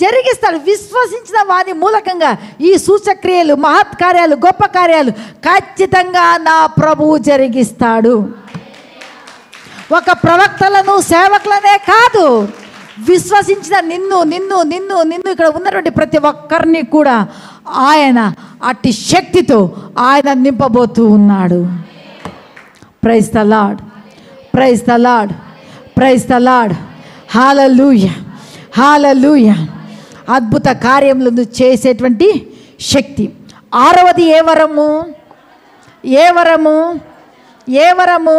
Speaker 1: జరిగిస్తాడు. విశ్వసించిన వాని మూలకంగా ఈ సూచక్రియలు, మహత్కార్యాలు, గొప్ప కార్యాలు ఖచ్చితంగా నా ప్రభువు జరిగిస్తాడు. ఒక ప్రవక్తలను సేవకులనే కాదు, విశ్వసించిన నిన్ను నిన్ను నిన్ను నిన్ను ఇక్కడ ఉన్నటువంటి ప్రతి ఒక్కరిని కూడా ఆయన అట్టి శక్తితో ఆయన నింపబోతూ ఉన్నాడు. Praise the Lord, praise the Lord, praise the Lord. Hallelujah, hallelujah. అద్భుత కార్యములను చేసేటువంటి శక్తి. ఆరవది ఏ వరము? ఏ వరము? ఏ వరము?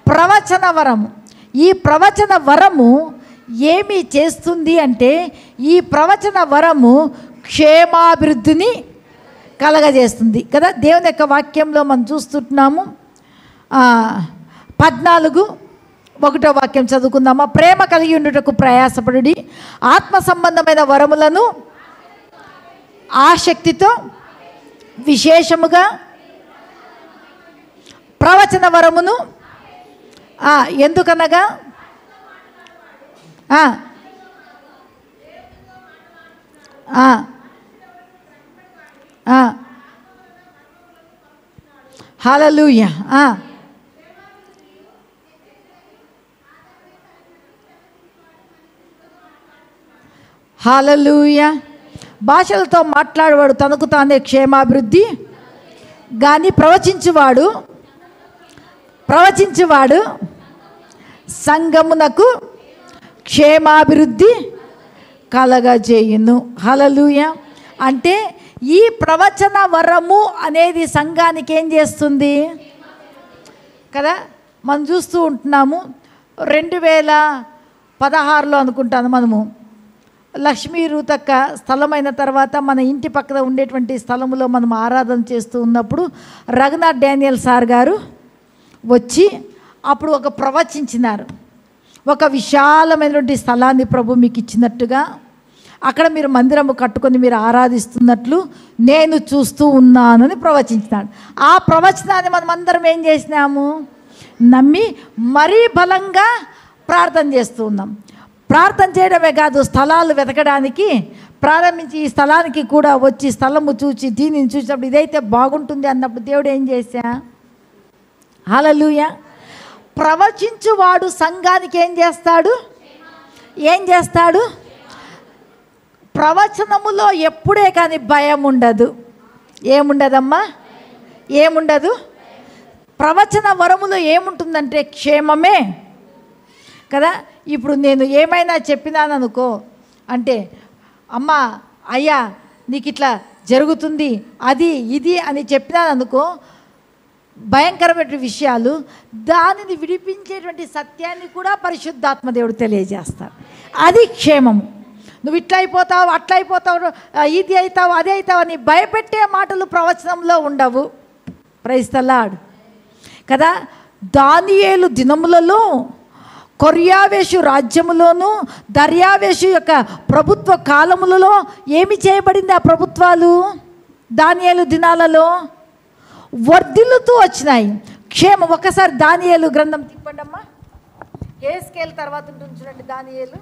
Speaker 1: ప్రవచన వరము. ఈ ప్రవచన వరము ఏమి చేస్తుంది అంటే, ఈ ప్రవచన వరము క్షేమాభివృద్ధిని కలగజేస్తుంది కదా. దేవుని యొక్క వాక్యంలో మనం చూస్తున్నాము. 14:1 వాక్యం చదువుకుందామా? ప్రేమ కలిగి ఉండుటకు ప్రయాసపడుడి, ఆత్మ సంబంధమైన వరములను ఆసక్తితో విశేషముగా ప్రవచన వరమును ఎందుకనగా హల్లెలూయా. హల్లెలూయా. భాషలతో మాట్లాడేవాడు తనకు తానే క్షేమాభివృద్ధి కానీ ప్రవచించువాడు సంఘమునకు క్షేమాభివృద్ధి కలగజేయును. హల్లెలూయా. అంటే ఈ ప్రవచన వరము అనేది సంఘానికి ఏం చేస్తుంది కదా. మనం చూస్తూ ఉంటున్నాము. 2016లో అనుకుంటాను మనము లక్ష్మీ రూతక్క స్థలమైన తర్వాత మన ఇంటి పక్కన ఉండేటువంటి స్థలములో మనం ఆరాధన చేస్తూ ఉన్నప్పుడు రఘునాథ్ డానియల్ సార్ గారు వచ్చి అప్పుడు ఒక ప్రవచించినారు. ఒక విశాలమైనటువంటి స్థలాన్ని ప్రభు మీకు ఇచ్చినట్టుగా అక్కడ మీరు మందిరము కట్టుకొని మీరు ఆరాధిస్తున్నట్లు నేను చూస్తూ ఉన్నానని ప్రవచించినాడు. ఆ ప్రవచనాన్ని మనం అందరం ఏం చేసినాము? నమ్మి మరీ బలంగా ప్రార్థన చేస్తూ ఉన్నాం. ప్రార్థన చేయడమే కాదు, స్థలాలు వెతకడానికి ప్రారంభించి ఈ స్థలానికి కూడా వచ్చి స్థలము చూసి దీనిని చూసినప్పుడు ఇదైతే బాగుంటుంది అన్నప్పుడు దేవుడు ఏం చేశా? హల్లెలూయా. ప్రవచించువాడు సంఘానికి ఏం చేస్తాడు? ఏం చేస్తాడు? ప్రవచనములో ఎప్పుడే కానీ భయం ఉండదు. ఏముండదమ్మా? ఏముండదు. ప్రవచన వరములో ఏముంటుందంటే క్షేమమే కదా. ఇప్పుడు నేను ఏమైనా చెప్పినాను అనుకో అంటే, అమ్మా అయ్యా నీకు ఇట్లా జరుగుతుంది అది ఇది అని చెప్పినాను అనుకో, భయంకరమైన విషయాలు, దానిని విడిపించేటువంటి సత్యాన్ని కూడా పరిశుద్ధాత్మ దేవుడు తెలియజేస్తాడు. అది క్షేమము. నువ్వు ఇట్లా అయిపోతావు, అట్లా అయిపోతావు, ఇది అవుతావు, అదే అవుతావు అని భయపెట్టే మాటలు ప్రవచనంలో ఉండవు. ప్రైజ్ ద లార్డ్ కదా. దానియేలు దినములలో కొర్యావేషు రాజ్యములోను దర్యావేషు యొక్క ప్రభుత్వ కాలములలో ఏమి చేయబడింది? ఆ ప్రభుత్వాలు దానియేలు దినాలలో వర్ధిల్లుతూ వచ్చినాయి. క్షేమం. ఒకసారి దానియేలు గ్రంథం తిప్పండి అమ్మా. హెస్కేలు తర్వాత ఉంటుంది చూడండి. దానియేలు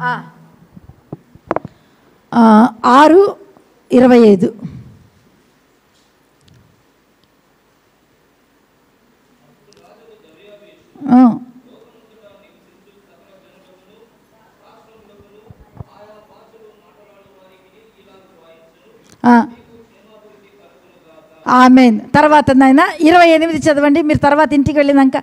Speaker 1: 6:25. ఆమేన్. తర్వాత నాయన 28 చదవండి మీరు, తర్వాత ఇంటికి వెళ్ళినాక.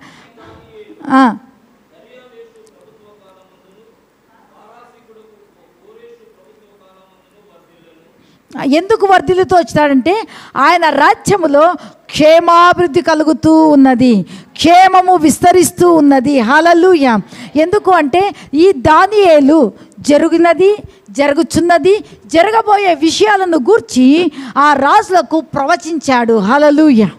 Speaker 1: ఎందుకు వర్ధిల్లుతూ వచ్చాడంటే ఆయన రాజ్యములో క్షేమాభివృద్ధి కలుగుతూ ఉన్నది, క్షేమము విస్తరిస్తూ ఉన్నది. హల్లెలూయా. ఎందుకు అంటే ఈ దానియేలు జరుగుచున్నది జరగబోయే విషయాలను గూర్చి ఆ రాజులకు ప్రవచించాడు. హల్లెలూయా,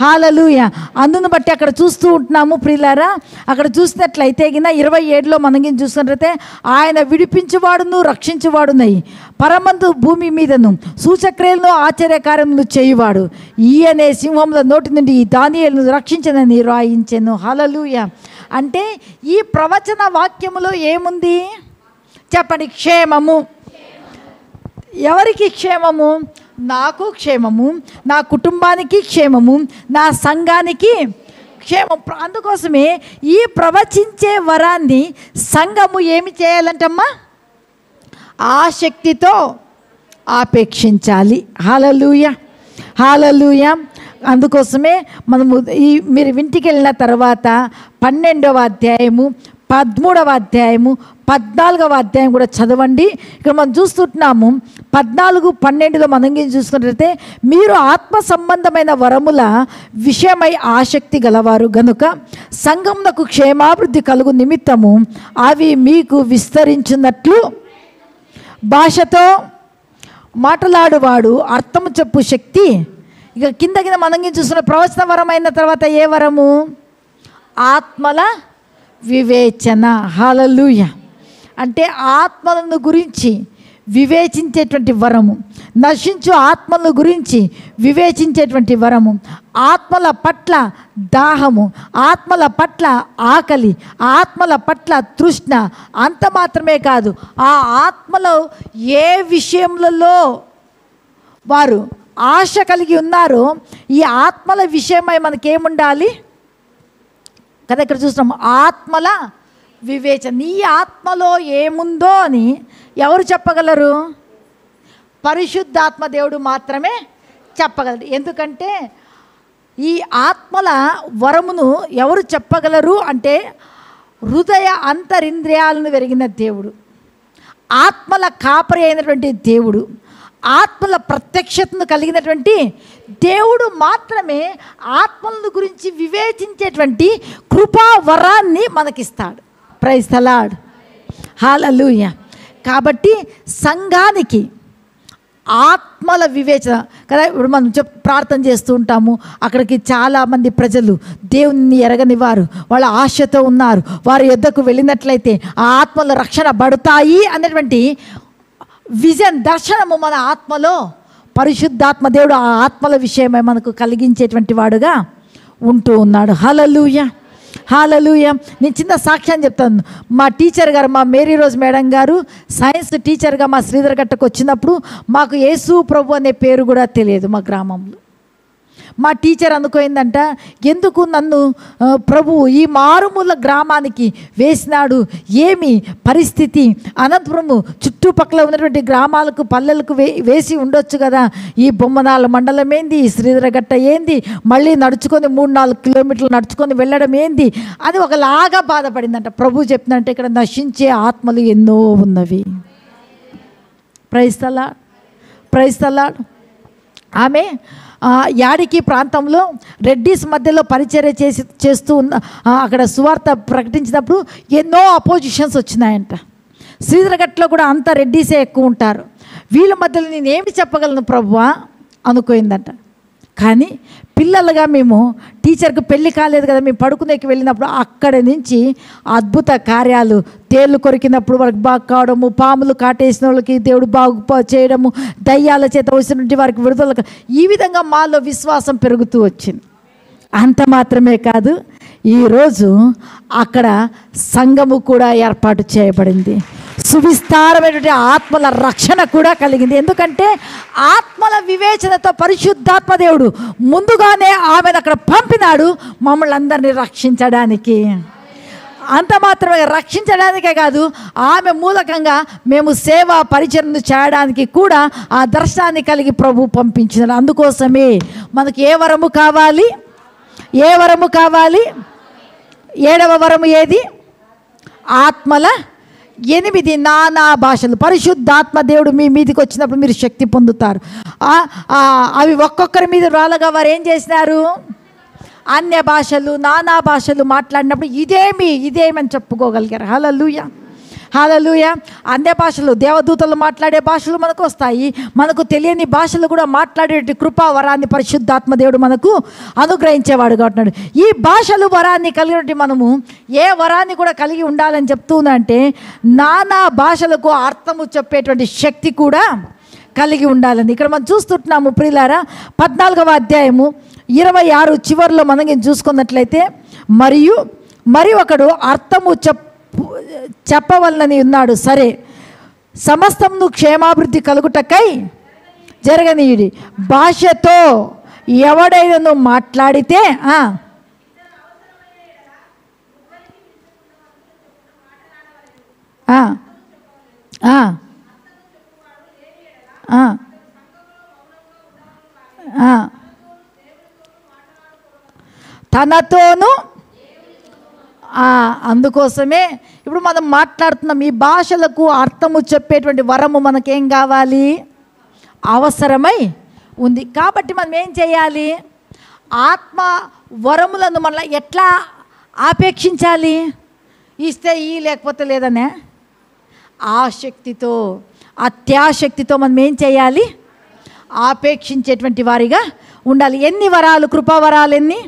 Speaker 1: హల్లెలూయా. అందును బట్టి అక్కడ చూస్తూ ఉంటున్నాము ప్రియులారా. అక్కడ చూసినట్లయితే 27లో మనం చూసినట్లయితే ఆయన విడిపించువాడును రక్షించువాడునై పరమందు భూమి మీదను సూచక్రియలను ఆశ్చర్యకార్యములు చేయువాడు ఈయనే సింహముల నోటి నుండి ఈ దానియేలును రక్షించనని రాయించెను. హల్లెలూయా. అంటే ఈ ప్రవచన వాక్యములో ఏముంది చెప్పండి? క్షేమము. ఎవరికి క్షేమము? నాకు క్షేమము, నా కుటుంబానికి క్షేమము, నా సంఘానికి క్షేమం. అందుకోసమే ఈ ప్రవచించే వరాన్ని సంఘము ఏమి చేయాలంటమ్మా? ఆసక్తితో ఆపేక్షించాలి. హల్లెలూయా, హల్లెలూయా. అందుకోసమే మనము మీరు ఇంటికి వెళ్ళిన తర్వాత 12వ అధ్యాయము 13వ అధ్యాయము 14వ అధ్యాయం కూడా చదవండి. ఇక్కడ మనం చూస్తుంటున్నాము 14, 12లో మనం చూసుకున్నట్లయితే మీరు ఆత్మ సంబంధమైన వరముల విషయమై ఆసక్తి గలవారు గనుక సంఘమునకు క్షేమాభివృద్ధి కలుగు నిమిత్తము అవి మీకు విస్తరించినట్లు భాషతో మాట్లాడువాడు అర్థము చెప్పు శక్తి. ఇక కింద మనం చూస్తున్న ప్రవచన వరం అయిన తర్వాత ఏ వరము? ఆత్మల వివేచన. హల్లెలూయా. అంటే ఆత్మలను గురించి వివేచించేటువంటి వరము, నశించు ఆత్మల గురించి వివేచించేటువంటి వరము, ఆత్మల పట్ల దాహము, ఆత్మల పట్ల ఆకలి, ఆత్మల పట్ల తృష్ణ. అంత మాత్రమే కాదు, ఆ ఆత్మలో ఏ విషయములలో వారు ఆశ కలిగి ఉన్నారో ఈ ఆత్మల విషయమై మనకేముండాలి కదా. ఇక్కడ చూస్తున్నాం ఆత్మల వివేచన. నీ ఆత్మలో ఏముందో అని ఎవరు చెప్పగలరు? పరిశుద్ధాత్మ దేవుడు మాత్రమే చెప్పగలరు. ఎందుకంటే ఈ ఆత్మల వరమును ఎవరు చెప్పగలరు అంటే హృదయ అంతరింద్రియాలను వెరిగిన దేవుడు, ఆత్మల కాపరి అయినటువంటి దేవుడు, ఆత్మల ప్రత్యక్షతను కలిగినటువంటి దేవుడు మాత్రమే ఆత్మలను గురించి వివేచించేటువంటి కృపా వరాన్ని మనకిస్తాడు. Praise the Lord. హల్లెలూయా. కాబట్టి సంఘానికి ఆత్మల వివేచన కదా. ఇప్పుడు మనం ప్రార్థన చేస్తూ ఉంటాము, అక్కడికి చాలామంది ప్రజలు దేవుని ఎరగని వారు, వాళ్ళ ఆశతో ఉన్నారు. వారి యొద్దకు వెళ్ళినట్లయితే ఆ ఆత్మలు రక్షణ పడతాయి అనేటువంటి విజన్, దర్శనము మన ఆత్మలో పరిశుద్ధాత్మ దేవుడు ఆ ఆత్మల విషయమై మనకు కలిగించేటువంటి వాడుగా ఉంటూ ఉన్నాడు. హల్లెలూయా, హల్లెలూయా. నేను చిన్న సాక్ష్యం చెప్తాను. మా టీచర్ గారు, మా మేరీ రోజ్ మేడం గారు సైన్స్ టీచర్గా మా శ్రీధర్ గట్టకు వచ్చినప్పుడు మాకు యేసు ప్రభు అనే పేరు కూడా తెలియదు మా గ్రామంలో. మా టీచర్ అనుకోయిందంట, ఎందుకు నన్ను ప్రభువు ఈ మారుమూల గ్రామానికి వేసినాడు, ఏమి పరిస్థితి, అనంతపురము చుట్టుపక్కల ఉన్నటువంటి గ్రామాలకు పల్లెలకు వేసి ఉండొచ్చు కదా, ఈ బొమ్మనాల మండలం ఏంది, ఈ శ్రీధరగట్ట ఏంది, మళ్ళీ నడుచుకొని 3-4 కిలోమీటర్లు నడుచుకొని వెళ్ళడం ఏంది అని ఒకలాగా బాధపడిందంట. ప్రభు చెప్తుందంటే ఇక్కడ నశించే ఆత్మలు ఎన్నో ఉన్నవి. Praise the lord, praise the lord. ఆమె యాడికి ప్రాంతంలో రెడ్డిస్ మధ్యలో పరిచర్య చేస్తూ ఉన్న అక్కడ సువార్త ప్రకటించినప్పుడు ఎన్నో అపోజిషన్స్ వచ్చినాయంట. శ్రీధరగట్లో కూడా అంతా రెడ్డిసే ఎక్కువ ఉంటారు. వీళ్ళ మధ్యలో నేనేమి చెప్పగలను ప్రభువా అనుకోయిందంట. కానీ పిల్లలుగా మేము టీచర్కి పెళ్ళి కాలేదు కదా, మేము పడుకునేకి వెళ్ళినప్పుడు అక్కడి నుంచి అద్భుత కార్యాలు, తేళ్ళు కొరికినప్పుడు వాళ్ళకి బాగు కావడము, పాములు కాటేసిన వాళ్ళకి దేవుడు బాగు చేయడము, దయ్యాల చేత వచ్చినటువంటి వారికి విడుదల, ఈ విధంగా మాలో విశ్వాసం పెరుగుతూ వచ్చింది. అంత మాత్రమే కాదు, ఈరోజు అక్కడ సంఘము కూడా ఏర్పాటు చేయబడింది. సువిస్తారమైనటువంటి ఆత్మల రక్షణ కూడా కలిగింది. ఎందుకంటే ఆత్మల వివేచనతో పరిశుద్ధాత్మ దేవుడు ముందుగానే ఆమెను అక్కడ పంపినాడు మమ్మల్ని అందరినీ రక్షించడానికి. అంత మాత్రమే రక్షించడానికే కాదు, ఆమె మూలకంగా మేము సేవా పరిచర్యను చేయడానికి కూడా ఆ దర్శనాన్ని కలిగి ప్రభు పంపించినాడు. అందుకోసమే మనకు ఏ వరము కావాలి? ఏ వరము కావాలి? 7వ వరము ఏది? ఆత్మల 8 నానా భాషలు. పరిశుద్ధాత్మ దేవుడు మీ మీదకి వచ్చినప్పుడు మీరు శక్తి పొందుతారు. అవి ఒక్కొక్కరి మీద రాళ్ళగా వారు ఏం చేసినారు? అన్య భాషలు, నానా భాషలు మాట్లాడినప్పుడు ఇదేమని చెప్పుకోగలిగారు. హల్లెలూయా, హల్లెలూయా. అన్య భాషలు, దేవదూతలు మాట్లాడే భాషలు మనకు వస్తాయి. మనకు తెలియని భాషలు కూడా మాట్లాడే కృపా వరాన్ని పరిశుద్ధాత్మ దేవుడు మనకు అనుగ్రహించేవాడు కాబట్టి ఈ భాషలు వరాన్ని కలిగినటువంటి మనము ఏ వరాన్ని కూడా కలిగి ఉండాలని చెప్తుందంటే నానా భాషలకు అర్థము చెప్పేటువంటి శక్తి కూడా కలిగి ఉండాలని ఇక్కడ మనం చూస్తుంటున్నాము. ప్రియులారా, 14వ అధ్యాయము 26 చివరిలో మనం చూసుకున్నట్లయితే, మరి ఒకడు అర్థము చెప్పవలనని ఉన్నాడు. సరే, సమస్తమును క్షేమాభివృద్ధి కలుగుటకై జరగనీయుడి. భాషతో ఎవడైనా మాట్లాడితే తనతోనూ అందుకోసమే ఇప్పుడు మనం మాట్లాడుతున్నాం. ఈ భాషలకు అర్థము చెప్పేటువంటి వరము మనకేం కావాలి? అవసరమై ఉంది. కాబట్టి మనం ఏం చేయాలి? ఆత్మ వరములను మన ఎట్లా ఆపేక్షించాలి? ఇస్తే లేకపోతే లేదనే ఆసక్తితో, అత్యాశక్తితో మనం ఏం చేయాలి? ఆపేక్షించేటువంటి వారిగా ఉండాలి. ఎన్ని వరాలు? కృపావరాలు ఎన్ని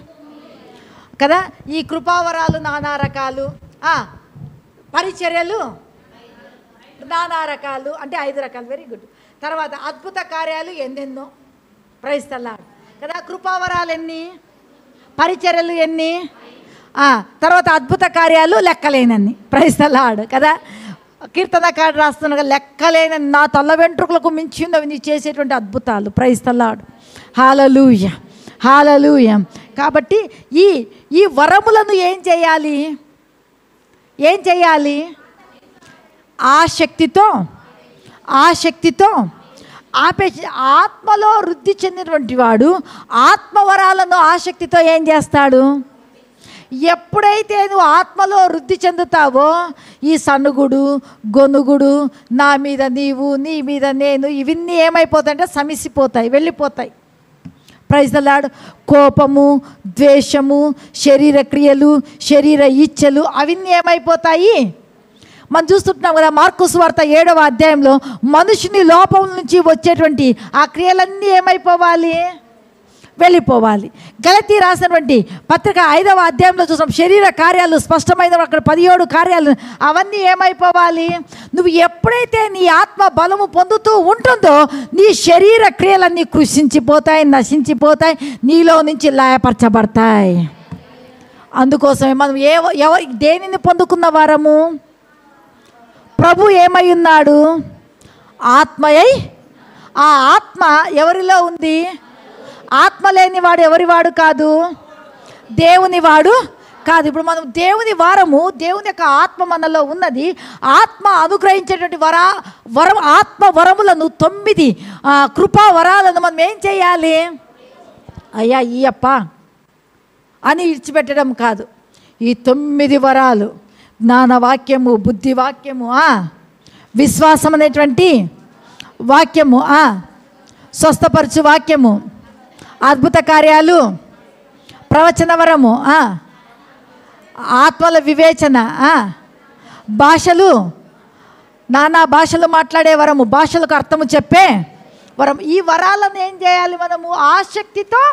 Speaker 1: కదా? ఈ కృపావరాలు నానా రకాలు, పరిచర్యలు నానా రకాలు, అంటే 5 రకాలు. Very good. తర్వాత అద్భుత కార్యాలు ఎన్నెన్నో. ప్రైజ్ ది లార్డ్ కదా. కృపావరాలు ఎన్ని? పరిచర్యలు ఎన్ని? తర్వాత అద్భుత కార్యాలు లెక్కలేనన్ని. ప్రైజ్ ది లార్డ్ కదా. కీర్తనకారుడు రాస్తున్నా, లెక్కలేనన్ని నా తల్ల వెంట్రుకలకు మించి ఉన్నవి నీ చేసేటువంటి అద్భుతాలు. Praise the Lord. Hallelujah, hallelujah. కాబట్టి ఈ వరములను ఏం చేయాలి? ఆసక్తితో ఆత్మలో వృద్ధి చెందినటువంటి వాడు ఆత్మవరాలను ఆసక్తితో ఏం చేస్తాడు? ఎప్పుడైతే నువ్వు ఆత్మలో వృద్ధి చెందుతావో ఈ సనుగుడు, గొనుగుడు, నా మీద నీవు, నీ మీద నేను, ఇవన్నీ ఏమైపోతాయంటే సమిసిపోతాయి, వెళ్ళిపోతాయి. Praise the lord. కోపము, ద్వేషము, శరీర క్రియలు, శరీర ఇచ్చలు అవన్నీ ఏమైపోతాయి? మనం చూస్తుంటున్నాం కదా. మార్కు సువార్త 7వ అధ్యాయంలో మనుషుని లోపం నుంచి వచ్చేటువంటి ఆ క్రియలన్నీ ఏమైపోవాలి? వెళ్ళిపోవాలి. గలతీ రాసినటువంటి పత్రిక 5వ అధ్యాయంలో చూసాం. శరీర కార్యాలు స్పష్టమైన అక్కడ 17 కార్యాలు, అవన్నీ ఏమైపోవాలి? నువ్వు ఎప్పుడైతే నీ ఆత్మ బలము పొందుతూ ఉంటుందో నీ శరీర క్రియలన్నీ కృషించిపోతాయి, నశించిపోతాయి, నీలో నుంచి లయపరచబడతాయి. అందుకోసమే మనం దేనిని పొందుకున్న వారము? ప్రభు ఏమై ఉన్నాడు? ఆత్మయై. ఆ ఆత్మ ఎవరిలో ఉంది? ఆత్మ లేనివాడు ఎవరివాడు కాదు? దేవుని వాడు కాదు. ఇప్పుడు మనం దేవుని వారము, దేవుని యొక్క ఆత్మ మనలో ఉన్నది. ఆత్మ అనుగ్రహించేటువంటి ఆత్మ వరములను 9 కృపా వరాలను మనం ఏం చేయాలి? అయ్యా ఈయప్ప అని ఇడిచిపెట్టడం కాదు. ఈ 9 వరాలు, జ్ఞాన వాక్యము, బుద్ధి వాక్యము, విశ్వాసం అనేటువంటి వాక్యము, స్వస్థపరచు వాక్యము, అద్భుత కార్యాలు, ప్రవచన వరము, ఆత్మల వివేచన, భాషలు, నానా భాషలు మాట్లాడే వరము, భాషలకు అర్థము చెప్పే వరం. ఈ వరాలను ఏం చేయాలి? మనము ఆసక్తితో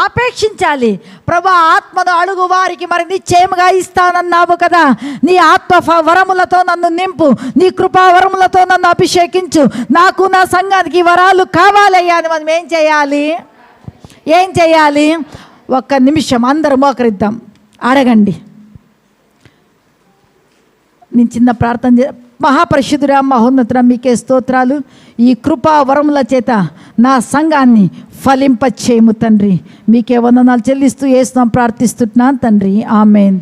Speaker 1: ఆపేక్షించాలి. ప్రభు, ఆత్మను అడుగు వారికి మరి నిశ్చయముగా ఇస్తానన్నావు కదా. నీ ఆత్మ వరములతో నన్ను నింపు, నీ కృపా వరములతో నన్ను అభిషేకించు, నాకు నా సంఘానికి వరాలు కావాలయ్యా అని మనం ఏం చేయాలి? ఒక్క నిమిషం అందరూ మోకరిద్దాం, అడగండి. నేను చిన్న ప్రార్థన మహాపరిశుద్ధుడా, మహోన్నతుడా, మీకే స్తోత్రాలు. ఈ కృపా వరముల చేత నా సంఘాన్ని ఫలింపచేయము తండ్రి. మీకే వందనాలు చెల్లిస్తూ యేసునామమున ప్రార్థిస్తున్నాను తండ్రి. ఆమేన్.